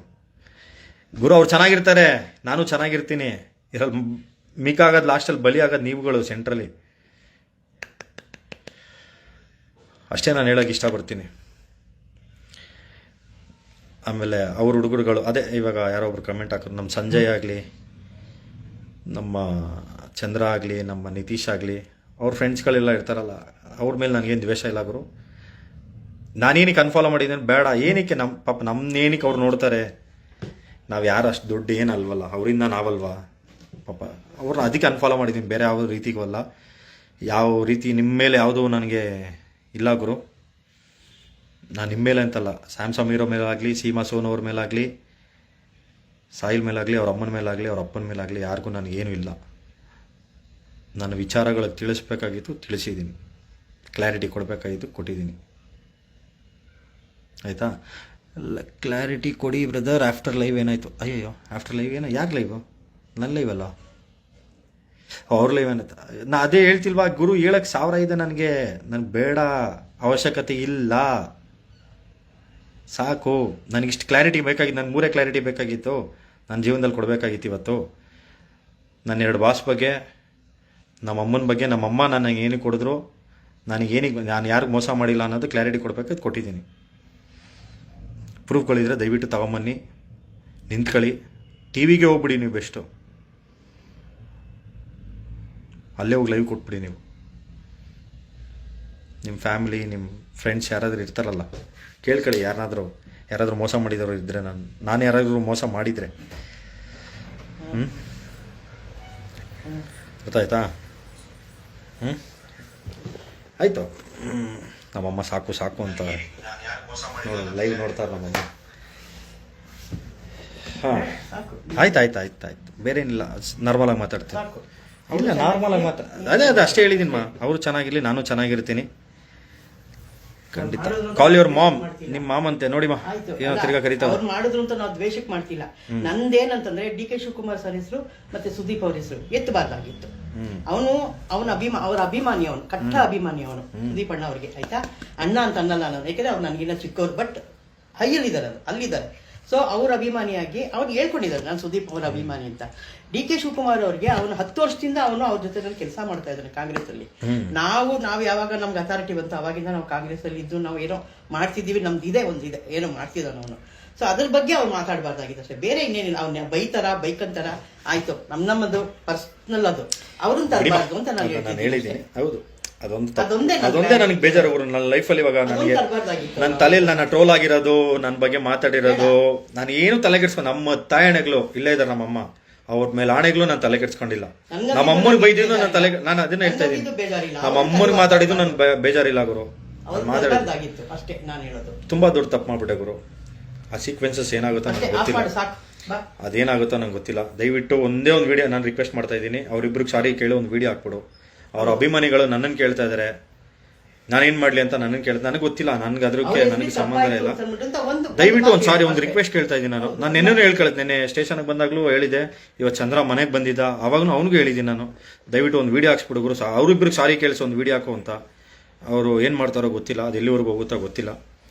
ಅವ್ರು ಚೆನ್ನಾಗಿರ್ತಾರೆ, ನಾನು ಚೆನ್ನಾಗಿರ್ತೀನಿ. ಇರಲ್ಲಿ ಮಿಕ್ಕಾಗೋದು ಲಾಸ್ಟಲ್ಲಿ ಬಲಿ ಆಗೋದು ನೀವುಗಳು ಸೆಂಟ್ರಲ್ಲಿ. ಅಷ್ಟೇ ನಾನು ಹೇಳೋಕ್ಕೆ ಇಷ್ಟಪಡ್ತೀನಿ. ಆಮೇಲೆ ಅವ್ರ ಹುಡುಗರುಗಳು, ಅದೇ ಇವಾಗ ಯಾರೋ ಒಬ್ರು ಕಮೆಂಟ್ ಹಾಕೋದು, ನಮ್ಮ ಸಂಜಯ್ ಆಗಲಿ, ನಮ್ಮ ಚಂದ್ರ ಆಗಲಿ, ನಮ್ಮ ನಿತೀಶ್ ಆಗಲಿ, ಅವ್ರ ಫ್ರೆಂಡ್ಸ್ಗಳೆಲ್ಲ ಇರ್ತಾರಲ್ಲ, ಅವ್ರ ಮೇಲೆ ನನಗೇನು ದ್ವೇಷ ಇಲ್ಲ ಗುರು. ನಾನೇನಕ್ಕೆ ಅನ್ಫಾಲೋ ಮಾಡಿದ್ದೀನಿ ಬೇಡ. ಏನಕ್ಕೆ ನಮ್ಮ ಪಾಪ ನಮ್ಮನ್ನೇನಕ್ಕೆ ಅವ್ರು ನೋಡ್ತಾರೆ. ನಾವು ಯಾರು ಅಷ್ಟು ದೊಡ್ಡ ಏನಲ್ವಲ್ಲ, ಅವರಿಂದ ನಾವಲ್ವಾ ಪಾಪ. ಅವ್ರನ್ನ ಅದಕ್ಕೆ ಅನ್ಫಾಲೋ ಮಾಡಿದ್ದೀನಿ, ಬೇರೆ ಯಾವ ರೀತಿಗೂ ಅಲ್ಲ. ಯಾವ ರೀತಿ ನಿಮ್ಮ ಮೇಲೆ ಯಾವುದೂ ನನಗೆ ಇಲ್ಲ ಗುರು. ನಾನು ನಿಮ್ಮ ಮೇಲೆ ಅಂತಲ್ಲ, ಸ್ಯಾಮ್ ಸಮೀರ್ ಮೇಲಾಗಲಿ, ಸೀಮಾ ಸೋನು ಅವ್ರ ಮೇಲಾಗಲಿ, ಸಾಯಿಲ್ ಮೇಲಾಗಲಿ ಅವ್ರ ಅಮ್ಮನ ಮೇಲಾಗಲಿ ಅವ್ರ ಅಪ್ಪನ ಮೇಲಾಗಲಿ ಯಾರಿಗೂ ನನಗೇನೂ ಇಲ್ಲ. ನನ್ನ ವಿಚಾರಗಳಿಗೆ ತಿಳಿಸ್ಬೇಕಾಗಿತ್ತು, ತಿಳಿಸಿದ್ದೀನಿ. ಕ್ಲಾರಿಟಿ ಕೊಡಬೇಕಾಗಿತ್ತು, ಕೊಟ್ಟಿದ್ದೀನಿ. ಆಯಿತಾ? ಕ್ಲಾರಿಟಿ ಕೊಡಿ ಬ್ರದರ್. ಆಫ್ಟರ್ ಲೈವ್ ಏನಾಯಿತು? ಅಯ್ಯೋ, ಆಫ್ಟರ್ ಲೈವ್ ಏನೋ? ಯಾರು ಲೈವು? ನನ್ನ ಲೈವ್ ಅಲ್ಲ, ಅವ್ರ ಲೈವ್ ಏನಾಯ್ತು? ನಾ ಅದೇ ಹೇಳ್ತಿಲ್ವಾ, ಗುರು ಹೇಳಕ್ಕೆ 1000 ಇದೆ ನನಗೆ. ನನಗೆ ಬೇಡ, ಅವಶ್ಯಕತೆ ಇಲ್ಲ, ಸಾಕು. ನನಗಿಷ್ಟು ಕ್ಲಾರಿಟಿ ಬೇಕಾಗಿತ್ತು, ನನಗೆ 3 ಕ್ಲಾರಿಟಿ ಬೇಕಾಗಿತ್ತು ನನ್ನ ಜೀವನದಲ್ಲಿ ಕೊಡಬೇಕಾಗಿತ್ತು ಇವತ್ತು. ನನ್ನ 2 ಬಾಸ್ ಬಗ್ಗೆ, ನಮ್ಮ ಅಮ್ಮನ ಬಗ್ಗೆ. ನಮ್ಮಮ್ಮ ನನಗೆ ಏನಕ್ಕೆ ಕೊಡಿದ್ರು, ನನಗೇನಿಗೆ, ನಾನು ಯಾರಿಗೆ ಮೋಸ ಮಾಡಿಲ್ಲ ಅನ್ನೋದು ಕ್ಲಾರಿಟಿ ಕೊಡಬೇಕಾಯ್ತು, ಕೊಟ್ಟಿದ್ದೀನಿ. ಪ್ರೂಫ್ಗಳಿದ್ರೆ ದಯವಿಟ್ಟು ತಗೊಂಬನ್ನಿ, ನಿಂತ್ಕೊಳ್ಳಿ. ಟಿ ವಿಗೆ ಹೋಗ್ಬಿಡಿ ನೀವು, ಬೆಸ್ಟು. ಅಲ್ಲೇ ಹೋಗಿ ಲೈವ್ ಕೊಟ್ಬಿಡಿ ನೀವು. ನಿಮ್ಮ ಫ್ಯಾಮಿಲಿ, ನಿಮ್ಮ ಫ್ರೆಂಡ್ಸ್ ಯಾರಾದರೂ ಇರ್ತಾರಲ್ಲ, ಕೇಳ್ಕೊಳ್ಳಿ. ಯಾರಾದರೂ ಮೋಸ ಮಾಡಿದವರು ಇದ್ದರೆ, ನಾನು ಯಾರಾದರೂ ಮೋಸ ಮಾಡಿದರೆ, ಗೊತ್ತಾಯ್ತಾ? ಆಯಿತು. ನಮ್ಮಮ್ಮ ಸಾಕು ಸಾಕು ಅಂತ ನೋಡಿ ಲೈವ್ ನೋಡ್ತಾರೆ ನಮ್ಮಮ್ಮ. ಹಾಂ, ಆಯ್ತು. ಬೇರೆ ಏನಿಲ್ಲ, ನಾರ್ಮಲಾಗಿ ಮಾತಾಡ್ತೀನಿ. ಇಲ್ಲ, ನಾರ್ಮಲಾಗಿ ಅದೇ ಅಷ್ಟೇ ಹೇಳಿದ್ದೀನಿ ಅವರು ಚೆನ್ನಾಗಿರಲಿ, ನಾನು ಚೆನ್ನಾಗಿರ್ತೀನಿ. ಖಂಡಿತ. Call your ma'am. ನಿಮ್ಮ ಮಾಮ್ ಅಂತೆ ನೋಡಿ ಏನೋ ತಿರ್ಗಾ ಕರೀತಾವ. ಅವ್ರು ಮಾಡಿದ್ರು ಅಂತ ನಾವು ದ್ವೇಷಕ್ಕೆ ಮಾಡ್ತಿಲ್ಲ. ನಂದೇನಂತಂದ್ರೆ ಡಿ.ಕೆ. ಶಿವಕುಮಾರ್ ಸರ್ ಹೆಸರು ಮತ್ತೆ ಸುದೀಪ್ ಅವ್ರ ಹೆಸರು ಎತ್ತಬಾರ್ದಾಗಿತ್ತು. ಅವನ ಅವ್ರ ಅಭಿಮಾನಿ, ಅವನು ಕಟ್ಟ ಅಭಿಮಾನಿ ಅವನು, ಸುದೀಪ್ ಅಣ್ಣ ಅವ್ರಿಗೆ. ಆಯ್ತಾ? ಅಣ್ಣ ಅಂತ ಅನ್ನಲ್ಲ ನಾನು, ಯಾಕಂದ್ರೆ ಅವ್ರು ನನಗಿನ್ನ ಚಿಕ್ಕವ್ರು, ಬಟ್ ಹೈಯಲ್ಲಿದ್ದಾರೆ, ಅಲ್ಲಿದ್ದಾರೆ. ಸೊ ಅವ್ರ ಅಭಿಮಾನಿಯಾಗಿ ಅವ್ರು ಹೇಳ್ಕೊಂಡಿದ್ದಾರೆ ನಾನು ಸುದೀಪ್ ಅವರ ಅಭಿಮಾನಿ ಅಂತ. ಡಿ.ಕೆ. ಶಿವಕುಮಾರ್ ಅವ್ರಿಗೆ ಅವನು 10 ವರ್ಷದಿಂದ ಅವನು ಅವ್ರ ಜೊತೆ ಕೆಲಸ ಮಾಡ್ತಾ ಇದ್ದಾನೆ ಕಾಂಗ್ರೆಸ್ ಅಲ್ಲಿ. ನಾವು ಯಾವಾಗ ನಮ್ಗೆ ಅಥಾರಿಟಿ ಬಂತು ಅವಾಗಿಂದ ನಾವು ಕಾಂಗ್ರೆಸ್ ಅಲ್ಲಿ ಇದ್ದು ನಾವು ಏನೋ ಮಾಡ್ತಿದ್ದೀವಿ, ನಮ್ದು ಒಂದಿದೆ ಏನೋ ಮಾಡ್ತಿದ್ದಾನೆ ಅವನು. ಸೊ ಅದ್ರ ಬಗ್ಗೆ ಅವ್ರು ಮಾತಾಡಬಾರ್ದಾಗಿದೆ ಅಷ್ಟೇ, ಬೇರೆ ಇನ್ನೇನಿಲ್ಲ. ಅವ್ನ ಬೈಕಂತಾರ ಆಯ್ತು, ನಮ್ಮದು ಪರ್ಸನಲ್, ಅದು ಅವ್ರನ್ನ ತರಬಾರ್ದು ಅಂತ ನಾನು ಹೇಳಿದ್ದೀನಿ. ಹೌದು, ಅದೊಂದೇ ನನಗೆ ಬೇಜಾರು. ನನ್ನ ಲೈಫಲ್ಲಿ ಇವಾಗ ನನಗೆ ನನ್ನ ತಲೆಯಲ್ಲಿ ನನ್ನ ಟ್ರೋಲ್ ಆಗಿರೋದು, ನನ್ನ ಬಗ್ಗೆ ಮಾತಾಡಿರೋದು, ನಾನು ಏನು ತಲೆಗೆಡ್ಸ್ಕೊಂಡು, ನಮ್ಮ ತಾಯಣೆಗಳು ಇಲ್ಲೇ ಇದ್ದಾರೆ, ನಮ್ಮಮ್ಮ ಅವ್ರ ಮೇಲೆ ಆಣೆಗಳು ನಾನು ತಲೆ ಕೆಡ್ಸ್ಕೊಂಡಿಲ್ಲ. ನಮ್ಮ ಅಮ್ಮನಿಗೆ ಬೈದಿದ್ದು ನಾನು ಅದನ್ನ ಹೇಳ್ತಾ ಇದ್ದೀನಿ. ನಮ್ಮ ಅಮ್ಮನಿಗೆ ಮಾತಾಡಿದ್ದು ನನ್ ಬೇಜಾರಿಲ್ಲ ಗುರು. ಮಾತಾಡೋದಾಗಿತ್ತು ಅಷ್ಟೇ ನಾನು ಹೇಳೋದು. ತುಂಬಾ ದೊಡ್ಡ ತಪ್ಪು ಮಾಡ್ಬಿಟ್ಟೆ ಗುರು. ಆ ಸೀಕ್ವೆನ್ಸಸ್ ಏನಾಗುತ್ತೋ ನನಗೆ ಗೊತ್ತಿಲ್ಲ, ಅದೇನಾಗುತ್ತೋ ನಂಗೆ ಗೊತ್ತಿಲ್ಲ. ದಯವಿಟ್ಟು ಒಂದೇ ಒಂದು ವಿಡಿಯೋ ನಾನು ರಿಕ್ವೆಸ್ಟ್ ಮಾಡ್ತಾ ಇದ್ದೀನಿ, ಅವ್ರಿಬ್ರಿಗೆ ಸಾರಿ ಕೇಳಿ ಒಂದು ವಿಡಿಯೋ ಹಾಕ್ಬಿಡು. ಅವ್ರ ಅಭಿಮಾನಿಗಳು ನನ್ನನ್ನು ಕೇಳ್ತಾ ಇದ್ದಾರೆ, ನಾನೇನ್ ಮಾಡ್ಲಿ ಅಂತ ನನ್ನನ್ನು ಕೇಳ್ತಾ, ನನಗೆ ಗೊತ್ತಿಲ್ಲ, ನನ್ಗೆ ಅದಕ್ಕೆ ನನಗೆ ಸಂಬಂಧ ಇಲ್ಲ. ದಯವಿಟ್ಟು ಒಂದು ಸಾರಿ ಒಂದು ರಿಕ್ವೆಸ್ಟ್ ಕೇಳ್ತಾ ಇದ್ದೀನಿ ನಾನು. ನೆನ್ನೆನೂ ಹೇಳ್ಕೊಳ್ತೆ, ನೆನ್ನೆ ಸ್ಟೇಷನ್ಗೆ ಬಂದಾಗ್ಲೂ ಹೇಳಿದೆ, ಇವತ್ತು ಚಂದ್ರ ಮನೆಗೆ ಬಂದಿದ್ದ ಅವಾಗೂ ಅವನಿಗೂ ಹೇಳಿದ್ದೀನಿ ನಾನು, ದಯವಿಟ್ಟು ಒಂದು ವಿಡಿಯೋ ಹಾಕ್ಸ್ಬಿಡು ಗುರು, ಅವ್ರಿಬ್ರಿಗೆ ಸಾರಿ ಕೇಳಿಸಿ ಒಂದು ವಿಡಿಯೋ ಹಾಕು ಅಂತ. ಅವರು ಏನು ಮಾಡ್ತಾರೋ ಗೊತ್ತಿಲ್ಲ, ಅದು ಎಲ್ಲಿವರೆಗೂ ಹೋಗುತ್ತೋ ಗೊತ್ತಿಲ್ಲ.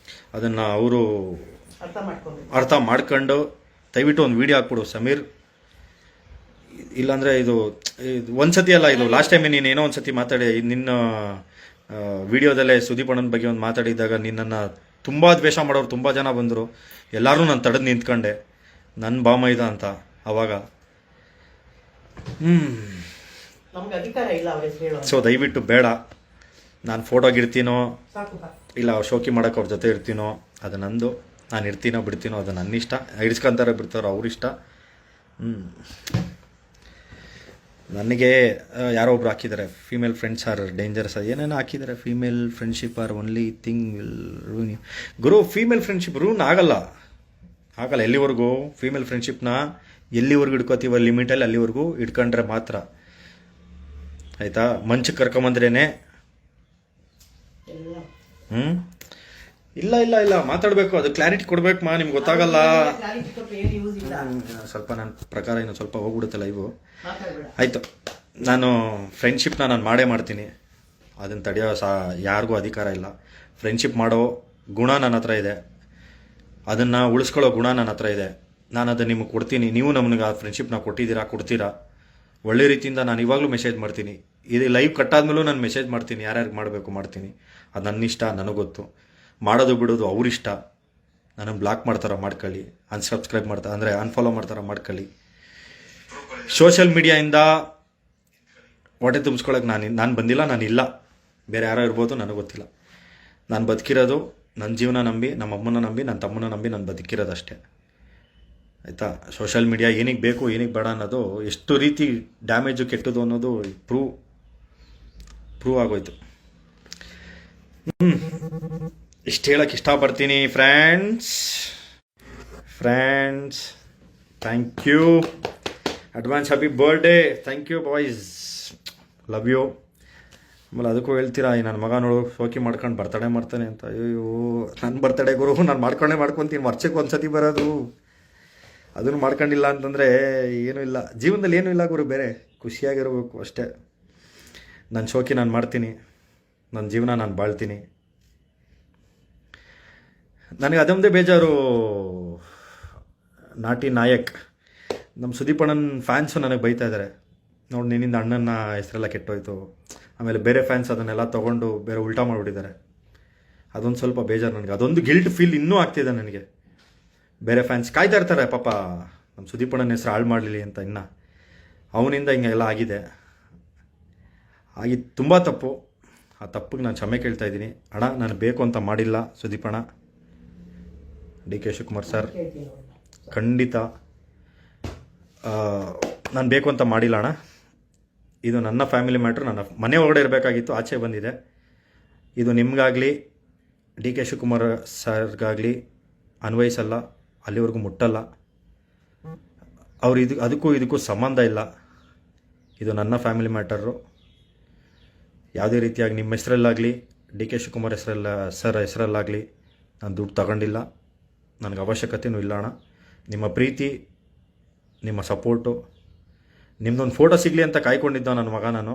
ಅದನ್ನು ಅವರು ಅರ್ಥ ಮಾಡ್ಕೊಂಡು ದಯವಿಟ್ಟು ಒಂದು ವಿಡಿಯೋ ಹಾಕ್ಬಿಡು ಸಮೀರ್. ಇಲ್ಲಾಂದರೆ ಇದು ಒಂದ್ಸತಿ ಅಲ್ಲ, ಇದು ಲಾಸ್ಟ್ ಟೈಮ್ ನೀನು ಏನೋ ಒಂದ್ಸತಿ ಮಾತಾಡಿ ನಿನ್ನ ವಿಡಿಯೋದಲ್ಲೇ ಸುದೀಪ್ ಅಣ್ಣನ ಬಗ್ಗೆ ಒಂದು ಮಾತಾಡಿದಾಗ ನಿನ್ನನ್ನು ತುಂಬ ದ್ವೇಷ ಮಾಡೋರು ತುಂಬ ಜನ ಬಂದರು. ಎಲ್ಲರೂ ನಾನು ತಡೆದು ನಿಂತ್ಕೊಂಡೆ, ನನ್ನ ಬಾಮೈದ ಅಂತ. ಅವಾಗ ಸೊ ದಯವಿಟ್ಟು ಬೇಡ. ನಾನು ಫೋಟೋಗಿರ್ತೀನೋ ಇಲ್ಲ ಅವ್ರು ಶೋಕಿ ಮಾಡೋಕೆ ಅವ್ರ ಜೊತೆ ಇರ್ತೀನೋ ಅದು ನಂದು. ನಾನು ಇರ್ತೀನೋ ಬಿಡ್ತೀನೋ ಅದು ನನ್ನ ಇಷ್ಟ. ಇಡ್ಸ್ಕೊಂತಾರೆ ಬಿಡ್ತಾರೋ ಅವ್ರ ಇಷ್ಟ. ನನಗೆ ಯಾರೋ ಒಬ್ರು ಹಾಕಿದ್ದಾರೆ, ಫೀಮೇಲ್ ಫ್ರೆಂಡ್ಸ್ ಆರ್ ಡೇಂಜರಸ್, ಏನೇನೋ ಹಾಕಿದ್ದಾರೆ. Female friendship are only thing will ruin you. ಗುರು, ಫೀಮೇಲ್ ಫ್ರೆಂಡ್ಶಿಪ್ ರೂನ್ ಆಗಲ್ಲ. ಎಲ್ಲಿವರೆಗೂ ಫೀಮೇಲ್ ಫ್ರೆಂಡ್ಶಿಪ್ನ ಎಲ್ಲಿವರೆಗೂ ಇಟ್ಕೋತೀವ ಲಿಮಿಟಲ್ಲಿ ಅಲ್ಲಿವರೆಗೂ ಇಟ್ಕೊಂಡ್ರೆ ಮಾತ್ರ. ಆಯಿತಾ? ಮಂಚಕ್ಕೆ ಕರ್ಕೊಂಬಂದ್ರೇನೆ ಇಲ್ಲ ಮಾತಾಡಬೇಕು, ಅದು ಕ್ಲಾರಿಟಿ ಕೊಡ್ಬೇಕು ನಿಮ್ಗೆ ಗೊತ್ತಾಗಲ್ಲ. ಸ್ವಲ್ಪ ನನ್ನ ಪ್ರಕಾರ ಇನ್ನು ಸ್ವಲ್ಪ ಹೋಗ್ಬಿಡುತ್ತೆ ಲೈವು. ಆಯಿತು, ನಾನು ಫ್ರೆಂಡ್ಶಿಪ್ನ ನಾನು ಮಾಡೇ ಮಾಡ್ತೀನಿ, ಅದನ್ನು ತಡೆಯೋ ಯಾರಿಗೂ ಅಧಿಕಾರ ಇಲ್ಲ. ಫ್ರೆಂಡ್ಶಿಪ್ ಮಾಡೋ ಗುಣ ನನ್ನ ಹತ್ರ ಇದೆ, ಅದನ್ನು ಉಳಿಸ್ಕೊಳ್ಳೋ ಗುಣ ನನ್ನ ಹತ್ರ ಇದೆ. ನಾನು ಅದನ್ನು ನಿಮಗೆ ಕೊಡ್ತೀನಿ. ನೀವು ನಮಗೆ ಆ ಫ್ರೆಂಡ್ಶಿಪ್ನ ಕೊಡ್ತೀರಾ ಒಳ್ಳೆ ರೀತಿಯಿಂದ. ನಾನು ಇವಾಗಲೂ ಮೆಸೇಜ್ ಮಾಡ್ತೀನಿ, ಇದು ಲೈವ್ ಕಟ್ಟಾದ್ಮೇಲೂ ನಾನು ಮೆಸೇಜ್ ಮಾಡ್ತೀನಿ, ಯಾರ್ಯಾರಿಗೆ ಮಾಡಬೇಕು ಮಾಡ್ತೀನಿ. ಅದು ನನ್ನ ಇಷ್ಟ, ನನಗೊತ್ತು. ಮಾಡೋದು ಬಿಡೋದು ಅವ್ರಿಷ್ಟ. ನನಗೆ ಬ್ಲಾಕ್ ಮಾಡ್ತಾರೋ ಮಾಡ್ಕೊಳ್ಳಿ, ಅನ್ಸಬ್ಸ್ಕ್ರೈಬ್ ಮಾಡ್ತಾರೆ ಅಂದರೆ ಅನ್ಫಾಲೋ ಮಾಡ್ತಾರೋ ಮಾಡ್ಕೊಳ್ಳಿ. ಸೋಷಿಯಲ್ ಮೀಡಿಯಾಯಿಂದ ಹೊಟ್ಟೆ ತುಂಬಿಸ್ಕೊಳಕ್ಕೆ ನಾನು ಬಂದಿಲ್ಲ, ನಾನು ಇಲ್ಲ. ಬೇರೆ ಯಾರೋ ಇರ್ಬೋದು, ನನಗೆ ಗೊತ್ತಿಲ್ಲ. ನಾನು ಬದುಕಿರೋದು ನನ್ನ ಜೀವನ ನಂಬಿ, ನಮ್ಮ ಅಮ್ಮನ ನಂಬಿ, ನನ್ನ ತಮ್ಮನ ನಂಬಿ ನಾನು ಬದುಕಿರೋದಷ್ಟೇ. ಆಯಿತಾ? ಸೋಷಿಯಲ್ ಮೀಡಿಯಾ ಏನಿಗೆ ಬೇಕು ಏನಿಗೆ ಬೇಡ ಅನ್ನೋದು, ಎಷ್ಟು ರೀತಿ ಡ್ಯಾಮೇಜು ಕೆಟ್ಟದು ಅನ್ನೋದು ಪ್ರೂವ್ ಆಗೋಯ್ತು. ಇಷ್ಟು ಹೇಳಕ್ಕೆ ಇಷ್ಟಪಡ್ತೀನಿ friends. Thank you. Advance happy birthday. Thank you boys, love you. ಆಮೇಲೆ ಅದಕ್ಕೂ ಹೇಳ್ತೀರಾ ಈ ನನ್ನ ಮಗ ನೋಡು ಶೋಕಿ ಮಾಡ್ಕೊಂಡು ಬರ್ತಡೇ ಮಾಡ್ತಾನೆ ಅಂತ. ಅಯ್ಯೋ ನನ್ನ ಬರ್ತಡೇ ಗುರು, ನಾನು ಮಾಡ್ಕೊತೀನಿ. ವರ್ಷಕ್ಕೆ ಒಂದ್ಸತಿ ಬರೋದು, ಅದನ್ನು ಮಾಡ್ಕೊಂಡಿಲ್ಲ ಅಂತಂದರೆ ಏನೂ ಇಲ್ಲ ಜೀವನದಲ್ಲಿ, ಏನೂ ಇಲ್ಲ ಗುರು. ಬೇರೆ ಖುಷಿಯಾಗಿರಬೇಕು ಅಷ್ಟೇ. ನನ್ನ ಶೋಕಿ ನಾನು ಮಾಡ್ತೀನಿ, ನನ್ನ ಜೀವನ ನಾನು ಬಾಳ್ತೀನಿ. ನನಗೆ ಅದೊಂದೇ ಬೇಜಾರು, ನಾಟಿ ನಾಯಕ್ ನಮ್ಮ ಸುದೀಪ್ ಅಣ್ಣನ ಫ್ಯಾನ್ಸು ನನಗೆ ಬೈತಾ ಇದ್ದಾರೆ. ನೋಡಿ ನಿನ್ನಿಂದ ಅಣ್ಣನ ಹೆಸರೆಲ್ಲ ಕೆಟ್ಟೋಯ್ತು. ಆಮೇಲೆ ಬೇರೆ ಫ್ಯಾನ್ಸ್ ಅದನ್ನೆಲ್ಲ ತೊಗೊಂಡು ಬೇರೆ ಉಲ್ಟಾ ಮಾಡಿಬಿಟ್ಟಿದ್ದಾರೆ. ಅದೊಂದು ಸ್ವಲ್ಪ ಬೇಜಾರು ನನಗೆ. ಅದೊಂದು ಗಿಲ್ಟ್ ಫೀಲ್ ಇನ್ನೂ ಆಗ್ತಿದೆ ನನಗೆ. ಬೇರೆ ಫ್ಯಾನ್ಸ್ ಕಾಯ್ತಾ ಇರ್ತಾರೆ ಪಾಪ ನಮ್ಮ ಸುದೀಪ್ ಅಣ್ಣನ ಹೆಸರು ಹಾಳು ಮಾಡಲಿ ಅಂತ. ಇನ್ನು ಅವನಿಂದ ಹಿಂಗೆಲ್ಲ ಆಗಿದೆ. ತುಂಬ ತಪ್ಪು. ಆ ತಪ್ಪಿಗೆ ನಾನು ಕ್ಷಮೆ ಕೇಳ್ತಾ ಇದ್ದೀನಿ. ಅಣ್ಣ ನಾನು ಬೇಕು ಅಂತ ಮಾಡಿಲ್ಲ ಸುದೀಪ್ ಅಣ್ಣ. ಡಿ ಕೆ ಶಿವಕುಮಾರ್ ಸರ್ ಖಂಡಿತ ನಾನು ಬೇಕು ಅಂತ ಮಾಡಿಲ್ಲ ಅಣ್ಣ. ಇದು ನನ್ನ ಫ್ಯಾಮಿಲಿ ಮ್ಯಾಟ್ರ್. ನನ್ನ ಮನೆ ಒಳಗಡೆ ಇರಬೇಕಾಗಿತ್ತು, ಆಚೆ ಬಂದಿದೆ. ಇದು ನಿಮಗಾಗಲಿ ಡಿ ಕೆ ಶಿವಕುಮಾರ್ ಸರ್ಗಾಗಲಿ ಅನ್ವಯಿಸಲ್ಲ, ಅಲ್ಲಿವರೆಗೂ ಮುಟ್ಟಲ್ಲ. ಅವ್ರು ಅದಕ್ಕೂ ಇದಕ್ಕೂ ಸಂಬಂಧ ಇಲ್ಲ. ಇದು ನನ್ನ ಫ್ಯಾಮಿಲಿ ಮ್ಯಾಟರು. ಯಾವುದೇ ರೀತಿಯಾಗಿ ನಿಮ್ಮ ಹೆಸರಲ್ಲಾಗಲಿ ಡಿ ಕೆ ಶಿವಕುಮಾರ್ ಸರ್ ಹೆಸರಲ್ಲಾಗಲಿ ನಾನು ದುಡ್ಡು ತಗೊಂಡಿಲ್ಲ. ನನಗೆ ಅವಶ್ಯಕತೆಯೂ ಇಲ್ಲ ಅಣ್ಣ. ನಿಮ್ಮ ಪ್ರೀತಿ, ನಿಮ್ಮ ಸಪೋರ್ಟು, ನಿಮ್ಮದೊಂದು ಫೋಟೋ ಸಿಗಲಿ ಅಂತ ಕಾಯ್ಕೊಂಡಿದ್ದ ನನ್ನ ಮಗ. ನಾನು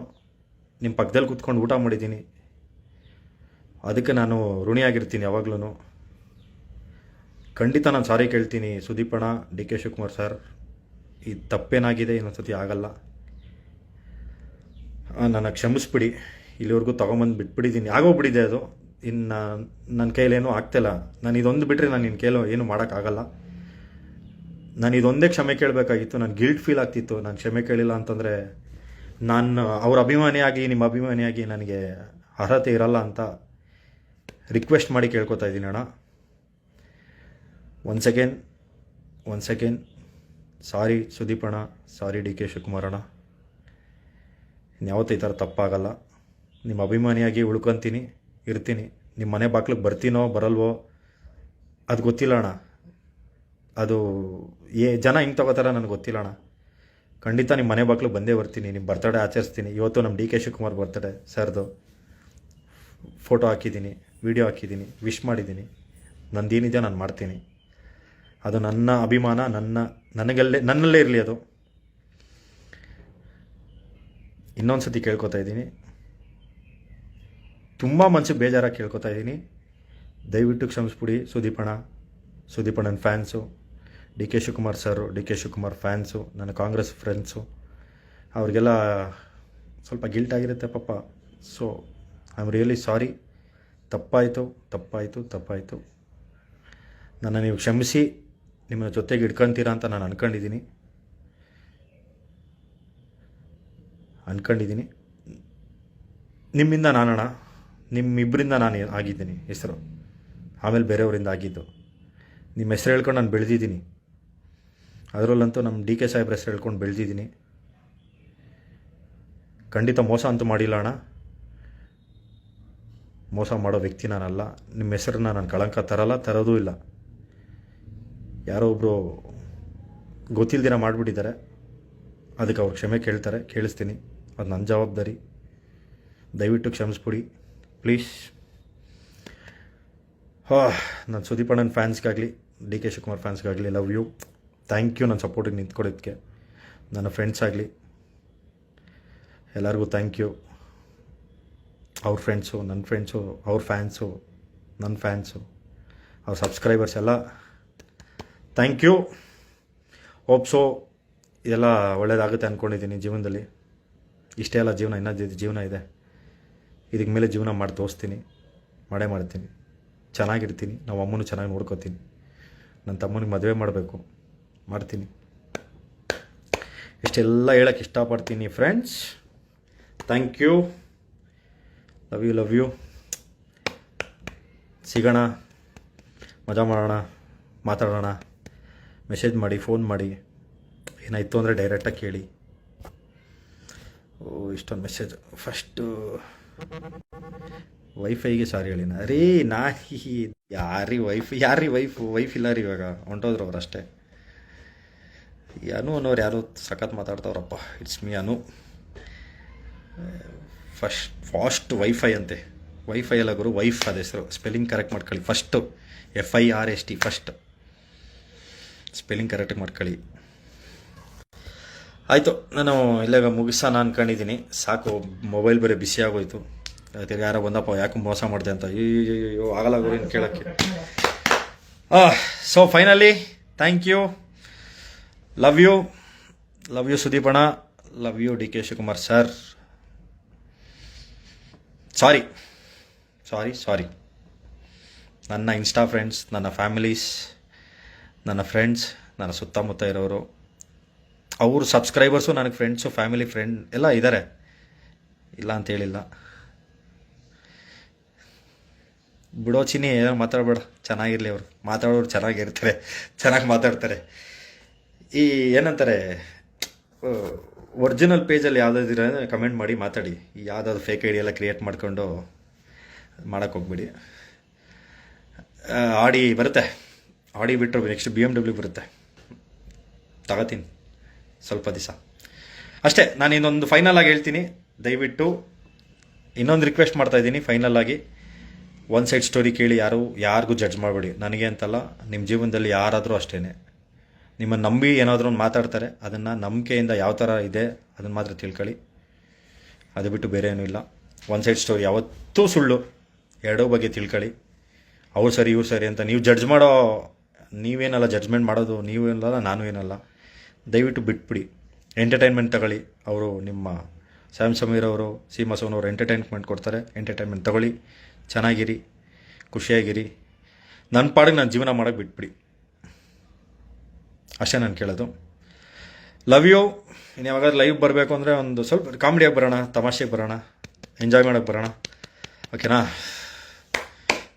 ನಿಮ್ಮ ಪಕ್ಕದಲ್ಲಿ ಕೂತ್ಕೊಂಡು ಊಟ ಮಾಡಿದ್ದೀನಿ. ಅದಕ್ಕೆ ನಾನು ಋಣಿಯಾಗಿರ್ತೀನಿ ಯಾವಾಗಲೂ. ಖಂಡಿತ ನಾನು ಸಾರಿ ಕೇಳ್ತೀನಿ ಸುದೀಪ್ ಅಣ್ಣ, ಡಿ ಕೆ ಶಿವಕುಮಾರ್ ಸರ್. ಈ ತಪ್ಪೇನಾಗಿದೆ ಇನ್ನೊಂದು ಸತಿ ಆಗಲ್ಲ. ನನ್ನ ಕ್ಷಮಿಸ್ಬಿಡಿ. ಇಲ್ಲಿವರೆಗೂ ತೊಗೊಂಬಂದು ಬಿಟ್ಬಿಟ್ಟಿದ್ದೀನಿ. ಆಗೋಗ್ಬಿಟ್ಟಿದೆ ಅದು. ಇನ್ನು ನನ್ನ ಕೈಲೇನೂ ಆಗ್ತಿಲ್ಲ. ನಾನು ಇದೊಂದು ಬಿಟ್ಟರೆ ನಾನು ನಿನ್ನ ಕೈಲೂ ಏನು ಮಾಡೋಕ್ಕಾಗಲ್ಲ. ನಾನು ಇದೊಂದೇ ಕ್ಷಮೆ ಕೇಳಬೇಕಾಗಿತ್ತು. ನಾನು ಗಿಲ್ಟ್ ಫೀಲ್ ಆಗ್ತಿತ್ತು. ನಾನು ಕ್ಷಮೆ ಕೇಳಿಲ್ಲ ಅಂತಂದರೆ ನಾನು ಅವ್ರ ಅಭಿಮಾನಿಯಾಗಿ, ನಿಮ್ಮ ಅಭಿಮಾನಿಯಾಗಿ ನನಗೆ ಅರ್ಹತೆ ಇರಲ್ಲ ಅಂತ ರಿಕ್ವೆಸ್ಟ್ ಮಾಡಿ ಕೇಳ್ಕೊತಾ ಇದ್ದೀನಿ ಅಣ್ಣ. ಒನ್ ಸೆಕೆಂಡ್ ಸಾರಿ ಸುದೀಪ್ ಅಣ್ಣ, ಸಾರಿ ಡಿ ಕೆ ಶಿವಕುಮಾರ್ ಅಣ್ಣ. ಇನ್ಯಾವತ್ತೂ ಈ ಥರ ತಪ್ಪಾಗಲ್ಲ. ನಿಮ್ಮ ಅಭಿಮಾನಿಯಾಗಿ ಉಳ್ಕೊತೀನಿ, ಇರ್ತೀನಿ. ನಿಮ್ಮ ಮನೆ ಬಾಗ್ಲಿಗೆ ಬರ್ತೀನೋ ಬರಲ್ವೋ ಅದು ಗೊತ್ತಿಲ್ಲ ಅಣ್ಣ. ಅದು ಜನ ಹಿಂಗೆ ತಗೋತಾರ ನನಗೆ ಗೊತ್ತಿಲ್ಲ ಅಣ್ಣ. ಖಂಡಿತ ನಿಮ್ಮ ಮನೆ ಬಾಗ್ಲಿಗೆ ಬಂದೇ ಬರ್ತೀನಿ. ನಿಮ್ಮ ಬರ್ತಡೇ ಆಚರಿಸ್ತೀನಿ. ಇವತ್ತು ನಮ್ಮ ಡಿ ಕೆ ಶಿವಕುಮಾರ್ ಬರ್ತಡೇ ಸರ್ದು ಫೋಟೋ ಹಾಕಿದ್ದೀನಿ, ವಿಡಿಯೋ ಹಾಕಿದ್ದೀನಿ, ವಿಶ್ ಮಾಡಿದ್ದೀನಿ. ನಂದೇನಿದೆ ನಾನು ಮಾಡ್ತೀನಿ. ಅದು ನನ್ನ ಅಭಿಮಾನ, ನನ್ನಲ್ಲೇ ಇರಲಿ ಅದು. ಇನ್ನೊಂದು ಸತಿ ಕೇಳ್ಕೊತಾ ಇದ್ದೀನಿ, ತುಂಬ ಮನಸ್ಸಿಗೆ ಬೇಜಾರಾಗಿ ಕೇಳ್ಕೊತಾ ಇದ್ದೀನಿ. ದಯವಿಟ್ಟು ಕ್ಷಮಿಸ್ಬಿಡಿ ಸುದೀಪ್ ಅಣ್ಣನ ಫ್ಯಾನ್ಸು, ಡಿ ಕೆ ಶಿವಕುಮಾರ್ ಸರು, ಡಿ ಕೆ ಶಿವಕುಮಾರ್ ಫ್ಯಾನ್ಸು, ನನ್ನ ಕಾಂಗ್ರೆಸ್ ಫ್ರೆಂಡ್ಸು, ಅವ್ರಿಗೆಲ್ಲ ಸ್ವಲ್ಪ ಗಿಲ್ಟ್ ಆಗಿರುತ್ತೆ ಪಾಪ. So I am really sorry. ತಪ್ಪಾಯಿತು. ನನ್ನ ನೀವು ಕ್ಷಮಿಸಿ ನಿಮ್ಮ ಜೊತೆಗೆ ಇಟ್ಕೊತೀರಾ ಅಂತ ನಾನು ಅಂದ್ಕೊಂಡಿದ್ದೀನಿ. ನಿಮ್ಮಿಂದ ನಾನಣ್ಣ, ನಿಮ್ಮಿಬ್ಬರಿಂದ ನಾನು ಆಗಿದ್ದೀನಿ ಹೆಸರು. ಆಮೇಲೆ ಬೇರೆಯವರಿಂದ ಆಗಿದ್ದು. ನಿಮ್ಮ ಹೆಸರು ಹೇಳ್ಕೊಂಡು ನಾನು ಬೆಳೆದಿದ್ದೀನಿ. ಅದರಲ್ಲಂತೂ ನಮ್ಮ ಡಿ ಕೆ ಸಾಹೇಬ್ರ ಹೆಸರು ಹೇಳ್ಕೊಂಡು ಬೆಳೆದಿದ್ದೀನಿ. ಖಂಡಿತ ಮೋಸ ಅಂತೂ ಮಾಡಿಲ್ಲ ಅಣ್ಣ. ಮೋಸ ಮಾಡೋ ವ್ಯಕ್ತಿ ನಾನಲ್ಲ. ನಿಮ್ಮ ಹೆಸರನ್ನ ನಾನು ಕಳಂಕ ತರೋದೂ ಇಲ್ಲ. ಯಾರೋ ಒಬ್ಬರು ಗೊತ್ತಿಲ್ದಿರ ಮಾಡಿಬಿಟ್ಟಿದ್ದಾರೆ. ಅದಕ್ಕೆ ಅವ್ರು ಕ್ಷಮೆ ಕೇಳ್ತಾರೆ, ಕೇಳಿಸ್ತೀನಿ. ಅದು ನನ್ನ ಜವಾಬ್ದಾರಿ. ದಯವಿಟ್ಟು ಕ್ಷಮಿಸ್ಬಿಡಿ ಪ್ಲೀಸ್. ನನ್ನ ಸುದೀಪ್ ಅಣ್ಣನ ಫ್ಯಾನ್ಸ್ಗಾಗಲಿ, ಡಿ ಕೆ ಶಿವಕುಮಾರ್ ಫ್ಯಾನ್ಸ್ಗಾಗಲಿ ಲವ್ ಯು. ಥ್ಯಾಂಕ್ ಯು ನನ್ನ ಸಪೋರ್ಟಿಗೆ ನಿಂತ್ಕೊಡೋದಕ್ಕೆ. ನನ್ನ ಫ್ರೆಂಡ್ಸ್ ಆಗಲಿ ಎಲ್ಲರಿಗೂ ಥ್ಯಾಂಕ್ ಯು. ಅವ್ರ ಫ್ರೆಂಡ್ಸು, ನನ್ನ ಫ್ರೆಂಡ್ಸು, ಅವ್ರ ಫ್ಯಾನ್ಸು, ನನ್ನ ಫ್ಯಾನ್ಸು, ಅವ್ರ ಸಬ್ಸ್ಕ್ರೈಬರ್ಸ್ ಎಲ್ಲ ಥ್ಯಾಂಕ್ ಯು. ಹೋಪ್ಸೋ ಇದೆಲ್ಲ ಒಳ್ಳೇದಾಗುತ್ತೆ ಅಂದ್ಕೊಂಡಿದ್ದೀನಿ ಜೀವನದಲ್ಲಿ. ಇಷ್ಟೇ ಅಲ್ಲ ಜೀವನ, ಇನ್ನೂ ಜೀವನ ಇದೆ. ಇದಕ್ಕೆ ಮೇಲೆ ಜೀವನ ಮಾಡಿ ತೋರಿಸ್ತೀನಿ, ಮಾಡೇ ಮಾಡ್ತೀನಿ. ಚೆನ್ನಾಗಿರ್ತೀನಿ. ನಾವು ಅಮ್ಮನೂ ಚೆನ್ನಾಗಿ ನೋಡ್ಕೋತೀನಿ. ನನ್ನ ತಮ್ಮನಿಗೆ ಮದುವೆ ಮಾಡಬೇಕು, ಮಾಡ್ತೀನಿ. ಇಷ್ಟೆಲ್ಲ ಹೇಳೋಕ್ಕೆ ಇಷ್ಟಪಡ್ತೀನಿ friends. Thank you. Love you. ಸಿಗೋಣ, ಮಜಾ ಮಾಡೋಣ, ಮಾತಾಡೋಣ. ಮೆಸೇಜ್ ಮಾಡಿ, ಫೋನ್ ಮಾಡಿ. ಏನಾಯಿತು ಅಂದರೆ ಡೈರೆಕ್ಟಾಗಿ ಕೇಳಿ. ಇಷ್ಟೊಂದು ಮೆಸೇಜ್. ಫಸ್ಟು ವೈಫೈಗೆ ಸಾರಿ ಹೇಳಿನ ರೀ. ಯಾರಿ ವೈಫ್ ಇಲ್ಲ ರೀ. ಇವಾಗ ಹೊಂಟೋದ್ರು ಅವ್ರು ಅಷ್ಟೇ. ಈ ಅನು ಅನ್ನೋರು ಯಾರು ಸಖತ್ ಮಾತಾಡ್ತಾವ್ರಪ್ಪ. It's me Anu. Fast wifi ಅಂತೆ. ವೈಫೈ ಎಲ್ಲ ಗುರು, ವೈಫ್ ಅದ ಹೆಸರು. ಸ್ಪೆಲ್ಲಿಂಗ್ ಕರೆಕ್ಟ್ ಮಾಡ್ಕೊಳ್ಳಿ ಫಸ್ಟು. FIRST ಫಸ್ಟ್ ಸ್ಪೆಲ್ಲಿಂಗ್ ಕರೆಕ್ಟಾಗಿ ಮಾಡ್ಕೊಳ್ಳಿ. ಆಯಿತು, ನಾನು ಇಲ್ಲಾಗ ಮುಗಿಸೋಣ ಅಂದ್ಕೊಂಡಿದ್ದೀನಿ. ಸಾಕು, ಮೊಬೈಲ್ ಬೇರೆ ಬಿಸಿ ಆಗೋಯ್ತು. ತಿರ್ಗಿ ಯಾರೋ ಬಂದಪ್ಪ ಯಾಕೆ ಮೋಸ ಮಾಡಿದೆ ಅಂತ. ಅಯ್ಯೋ ಆಗಲ್ಲ ಗುರು ಇನ್ನು ಕೇಳೋಕ್ಕೆ. So finally thank you, love you Sudeep ಅಣ್ಣ, love you DK Shivakumar sir. Sorry ನನ್ನ ಇನ್ಸ್ಟಾ ಫ್ರೆಂಡ್ಸ್, ನನ್ನ ಫ್ಯಾಮಿಲೀಸ್, ನನ್ನ ಫ್ರೆಂಡ್ಸ್, ನನ್ನ ಸುತ್ತಮುತ್ತ ಇರೋರು, ಅವರು ಸಬ್ಸ್ಕ್ರೈಬರ್ಸು ನನಗೆ ಫ್ರೆಂಡ್ಸು, ಫ್ರೆಂಡ್ ಎಲ್ಲ ಇದ್ದಾರೆ, ಇಲ್ಲ ಅಂತ ಹೇಳಿಲ್ಲ. ಬಿಡೋ ಚಿನ್ನಿ, ಏನೋ ಮಾತಾಡಬೇಡ, ಚೆನ್ನಾಗಿರಲಿ. ಅವರು ಮಾತಾಡೋರು ಚೆನ್ನಾಗಿರ್ತಾರೆ, ಚೆನ್ನಾಗಿ ಮಾತಾಡ್ತಾರೆ. ಈ ಏನಂತಾರೆ, ಒರಿಜಿನಲ್ ಪೇಜಲ್ಲಿ ಯಾವುದಾದ್ರು ಕಮೆಂಟ್ ಮಾಡಿ ಮಾತಾಡಿ. ಯಾವುದಾದ್ರು ಫೇಕ್ ಐಡಿ ಎಲ್ಲ ಕ್ರಿಯೇಟ್ ಮಾಡ್ಕೊಂಡು ಮಾಡೋಕ್ಕೆ ಹೋಗ್ಬೇಡಿ. ಆಡಿ ಬರುತ್ತೆ, ಆಡಿ ಬಿಟ್ಟರು ನೆಕ್ಸ್ಟ್ BMW ಬರುತ್ತೆ, ತಗೋತೀನಿ ಸ್ವಲ್ಪ ದಿವಸ ಅಷ್ಟೇ. ನಾನು ಇನ್ನೊಂದು ಫೈನಲ್ ಆಗಿ ಹೇಳ್ತೀನಿ, ದಯವಿಟ್ಟು ಇನ್ನೊಂದು ರಿಕ್ವೆಸ್ಟ್ ಮಾಡ್ತಾಯಿದ್ದೀನಿ ಫೈನಲ್ ಆಗಿ. ಒನ್ ಸೈಡ್ ಸ್ಟೋರಿ ಕೇಳಿ ಯಾರಿಗೂ ಜಡ್ಜ್ ಮಾಡಬೇಡಿ. ನನಗೆ ಅಂತಲ್ಲ, ನಿಮ್ಮ ಜೀವನದಲ್ಲಿ ಯಾರಾದರೂ ಅಷ್ಟೇ. ನಿಮ್ಮನ್ನು ನಂಬಿ ಏನಾದರೂ ಒಂದು ಮಾತಾಡ್ತಾರೆ, ಅದನ್ನು ನಂಬಿಕೆಯಿಂದ ಯಾವ ಥರ ಇದೆ ಅದನ್ನು ಮಾತ್ರ ತಿಳ್ಕೊಳ್ಳಿ. ಅದು ಬಿಟ್ಟು ಬೇರೆ ಏನೂ ಇಲ್ಲ. ಒನ್ ಸೈಡ್ ಸ್ಟೋರಿ ಯಾವತ್ತೂ ಸುಳ್ಳು. ಎರಡೂ ಬಗ್ಗೆ ತಿಳ್ಕೊಳ್ಳಿ. ಅವ್ರು ಸರಿ ಇವ್ರು ಸರಿ ಅಂತ ನೀವು ಜಡ್ಜ್ ಮಾಡೋ, ನೀವೇನಲ್ಲ ಜಡ್ಜ್ಮೆಂಟ್ ಮಾಡೋದು, ನೀವೇನಲ್ಲ ನಾನು ಏನಲ್ಲ. ದಯವಿಟ್ಟು ಬಿಟ್ಬಿಡಿ. ಎಂಟರ್ಟೈನ್ಮೆಂಟ್ ತಗೊಳ್ಳಿ. ಅವರು ನಿಮ್ಮ ಸ್ಯಾಮ್ ಸಮೀರ್ ಅವರು, ಸೀಮಾ ಸೋನ್ ಅವರು ಎಂಟರ್ಟೈನ್ಮೆಂಟ್ ಕೊಡ್ತಾರೆ. ಎಂಟರ್ಟೈನ್ಮೆಂಟ್ ತಗೊಳ್ಳಿ, ಚೆನ್ನಾಗಿರಿ, ಖುಷಿಯಾಗಿರಿ. ನನ್ನ ಪಾಡಿಗೆ ನಾನು ಜೀವನ ಮಾಡೋಕ್ಕೆ ಬಿಟ್ಬಿಡಿ, ಅಷ್ಟೇ ನಾನು ಕೇಳೋದು. Love you. ಇನ್ನು ಯಾವಾಗಾದ್ರೂ ಲೈವ್ ಬರಬೇಕು ಅಂದರೆ ಒಂದು ಸ್ವಲ್ಪ ಕಾಮಿಡಿಯಾಗಿ ಬರೋಣ, ತಮಾಷೆಗೆ ಬರೋಣ, ಎಂಜಾಯ್ ಮಾಡೋಕ್ಕೆ ಬರೋಣ, ಓಕೆನಾ?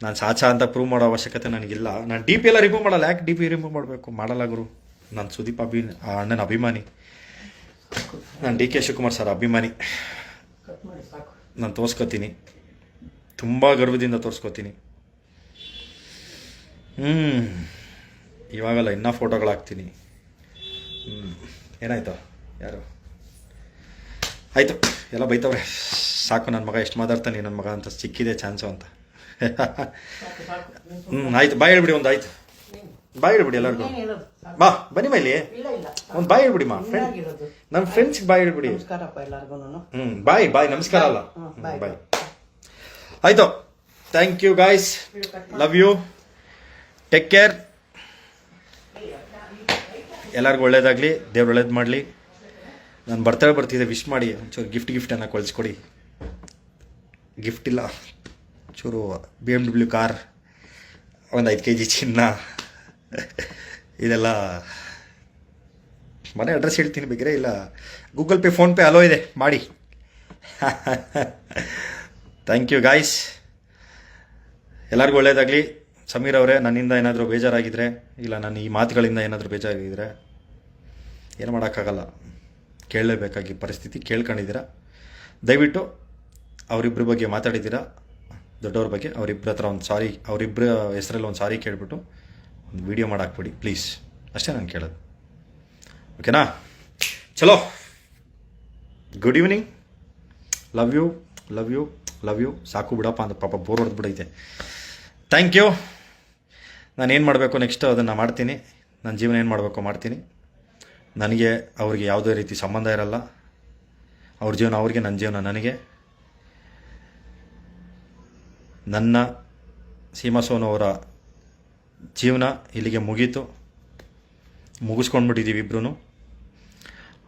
ನಾನು ಸಾಚಾ ಅಂತ ಪ್ರೂವ್ ಮಾಡೋ ಅವಶ್ಯಕತೆ ನನಗಿಲ್ಲ. ನಾನು DP ಎಲ್ಲ ರಿಮೂವ್ ಮಾಡಲ್ಲ. ಯಾಕೆ DP ರಿಮೂವ್ ಮಾಡಬೇಕು? ಮಾಡಲ್ಲ ಗುರು. ನಾನು ಸುದೀಪ್ ಆ ಅಣ್ಣನ ಅಭಿಮಾನಿ, ನಾನು DK ಶಿವಕುಮಾರ್ ಸರ್ ಅಭಿಮಾನಿ. ನಾನು ತೋರಿಸ್ಕೊತೀನಿ, ತುಂಬ ಗರ್ವದಿಂದ ತೋರಿಸ್ಕೊತೀನಿ. ಇವಾಗಲ್ಲ, ಇನ್ನೂ ಫೋಟೋಗಳು ಹಾಕ್ತೀನಿ. ಏನಾಯ್ತು? ಯಾರು ಆಯಿತು, ಎಲ್ಲ ಬೈತವ್ರೆ. ಸಾಕು, ನನ್ನ ಮಗ ಎಷ್ಟು ಮಾತಾಡ್ತಾನೆ, ನನ್ನ ಮಗ ಅಂತ ಸಿಕ್ಕಿದೆ ಚಾನ್ಸು ಅಂತ. ಆಯ್ತು, ಬಾಯ್ ಹೇಳ್ಬಿಡಿ ಒಂದು. ಆಯ್ತು, ಬಾಯ್ ಹೇಳ್ಬಿಡಿ ಎಲ್ಲರಿಗೂ. ಬಾ ಬನ್ನಿ ಮೈಲಿ, ಒಂದು ಬಾಯ್ ಹೇಳ್ಬಿಡಿ ಮಾ. ನಮ್ಮ ಫ್ರೆಂಡ್ಸ್ಗೆ ಬಾಯ್ ಹೇಳ್ಬಿಡಿ. ಬಾಯ್ ನಮಸ್ಕಾರ ಅಲ್ಲ, ಬಾಯ್. ಆಯಿತು, thank you guys, love you, take care. ಎಲ್ಲರಿಗೂ ಒಳ್ಳೇದಾಗಲಿ, ದೇವ್ರು ಒಳ್ಳೇದು ಮಾಡಲಿ. ನಾನು ಬರ್ತಿದ್ದೆ, ವಿಶ್ ಮಾಡಿ. ಒಂಚೂರು ಗಿಫ್ಟನ್ನು ಕಳಿಸ್ಕೊಡಿ. ಗಿಫ್ಟ್ ಇಲ್ಲ, ಚೂರು BMW ಕಾರ್, ಒಂದು 5 kg ಚಿನ್ನ, ಇದೆಲ್ಲ. ಮನೆ ಅಡ್ರೆಸ್ ಹೇಳ್ತೀನಿ ಬೇಕಿದ್ರೆ, ಇಲ್ಲ ಗೂಗಲ್ ಪೇ, ಫೋನ್ಪೇ ಅಲೋ ಇದೆ, ಮಾಡಿ. ಥ್ಯಾಂಕ್ ಯು ಗಾಯ್ಸ್, ಎಲ್ಲರಿಗೂ ಒಳ್ಳೇದಾಗಲಿ. ಸಮೀರ್ ಅವರೇ, ನನ್ನಿಂದ ಏನಾದರೂ ಬೇಜಾರಾಗಿದ್ದರೆ, ಇಲ್ಲ ನನ್ನ ಈ ಮಾತುಗಳಿಂದ ಏನಾದರೂ ಬೇಜಾರಾಗಿದ್ದರೆ, ಏನು ಮಾಡೋಕ್ಕಾಗಲ್ಲ, ಕೇಳಲೇಬೇಕಾಗಿ ಪರಿಸ್ಥಿತಿ. ಕೇಳ್ಕೊಂಡಿದ್ದೀರಾ, ದಯವಿಟ್ಟು ಅವರಿಬ್ಬರ ಬಗ್ಗೆ ಮಾತಾಡಿದ್ದೀರಾ, ದೊಡ್ಡವ್ರ ಬಗ್ಗೆ. ಅವರಿಬ್ಬರ ಹತ್ರ ಒಂದು ಸಾರಿ, ಅವರಿಬ್ಬರ ಹೆಸರಲ್ಲಿ ಒಂದು ಸಾರಿ ಕೇಳಿಬಿಟ್ಟು ಒಂದು ವೀಡಿಯೋ ಮಾಡಾಕ್ಬಿಡಿ ಪ್ಲೀಸ್, ಅಷ್ಟೇ ನಾನು ಕೇಳೋದು, ಓಕೆನಾ? ಚಲೋ, ಗುಡ್ ಈವ್ನಿಂಗ್, ಲವ್ ಯು. ಸಾಕು ಬಿಡಪ್ಪ ಅಂತ ಪಾಪ ಬೋರ್ ಹೊಡೆದ್ಬಿಡೈತೆ. Thank you. ನಾನೇನು ಮಾಡಬೇಕು ನೆಕ್ಸ್ಟ್ ಅದನ್ನು ಮಾಡ್ತೀನಿ. ನನ್ನ ಜೀವನ ಏನು ಮಾಡಬೇಕು ಮಾಡ್ತೀನಿ. ನನಗೆ ಅವ್ರಿಗೆ ಯಾವುದೇ ರೀತಿ ಸಂಬಂಧ ಇರಲ್ಲ. ಅವ್ರ ಜೀವನ ಅವ್ರಿಗೆ, ನನ್ನ ಜೀವನ ನನಗೆ. ನನ್ನ ಸೀಮಾ ಸೋನು ಅವರ ಜೀವನ ಇಲ್ಲಿಗೆ ಮುಗೀತು, ಮುಗಿಸ್ಕೊಂಡ್ಬಿಟ್ಟಿದ್ದೀವಿ ಇಬ್ಬರೂ.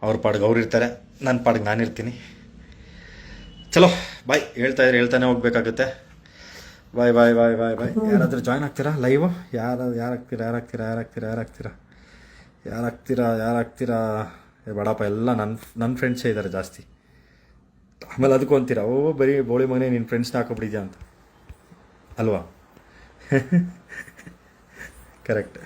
ಅವ್ರ ಪಾಡಿಗೆ ಅವ್ರು ಇರ್ತಾರೆ, ನನ್ನ ಪಾಡಿಗೆ ನಾನಿರ್ತೀನಿ. ಚಲೋ, ಬಾಯ್. ಹೇಳ್ತಾನೆ ಹೋಗ್ಬೇಕಾಗುತ್ತೆ. ಬಾಯ್. ಯಾರಾದರೂ ಜಾಯ್ನ್ ಆಗ್ತೀರಾ ಲೈವ್? ಯಾರಾಗ್ತೀರಾ? ಬೇಡಪ್ಪ, ಎಲ್ಲ ನನ್ನ ಫ್ರೆಂಡ್ಸೇ ಇದ್ದಾರೆ ಜಾಸ್ತಿ. ಆಮೇಲೆ ಅದಕ್ಕೂ ಅಂತೀರಾ, ಬರೀ ಬೋಳಿ ಮಗನೇ ನಿನ್ನ ಫ್ರೆಂಡ್ಸ್ನ ಹಾಕೊಬಿಟ್ಟಿದ್ಯಾ ಅಂತ, ಅಲ್ವಾ? ಕರೆಕ್ಟ್.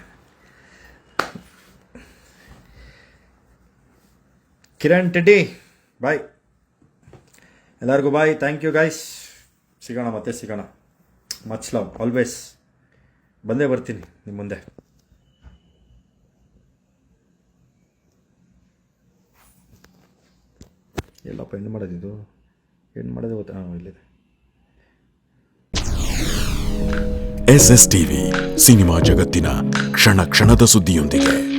Kiran teddy, bye. ಎಲ್ಲರಿಗೂ ಬಾಯ್. Thank you guys. ಮತ್ತೆ ಸಿಗೋಣ. Much love always. ಬಂದೇ ಬರ್ತೀನಿ ನಿಮ್ಮ ಮುಂದೆ. ಎಲ್ಲಪ್ಪ ಹೆಣ್ಣು ಮಾಡೋದಿದು, ಹೆಣ್ಣು ಮಾಡೋದು ಗೊತ್ತಾ? ಇಲ್ಲಿದೆ. SS ಟಿವಿ, ಸಿನಿಮಾ ಜಗತ್ತಿನ ಕ್ಷಣ ಕ್ಷಣದ ಸುದ್ದಿಯೊಂದಿಗೆ.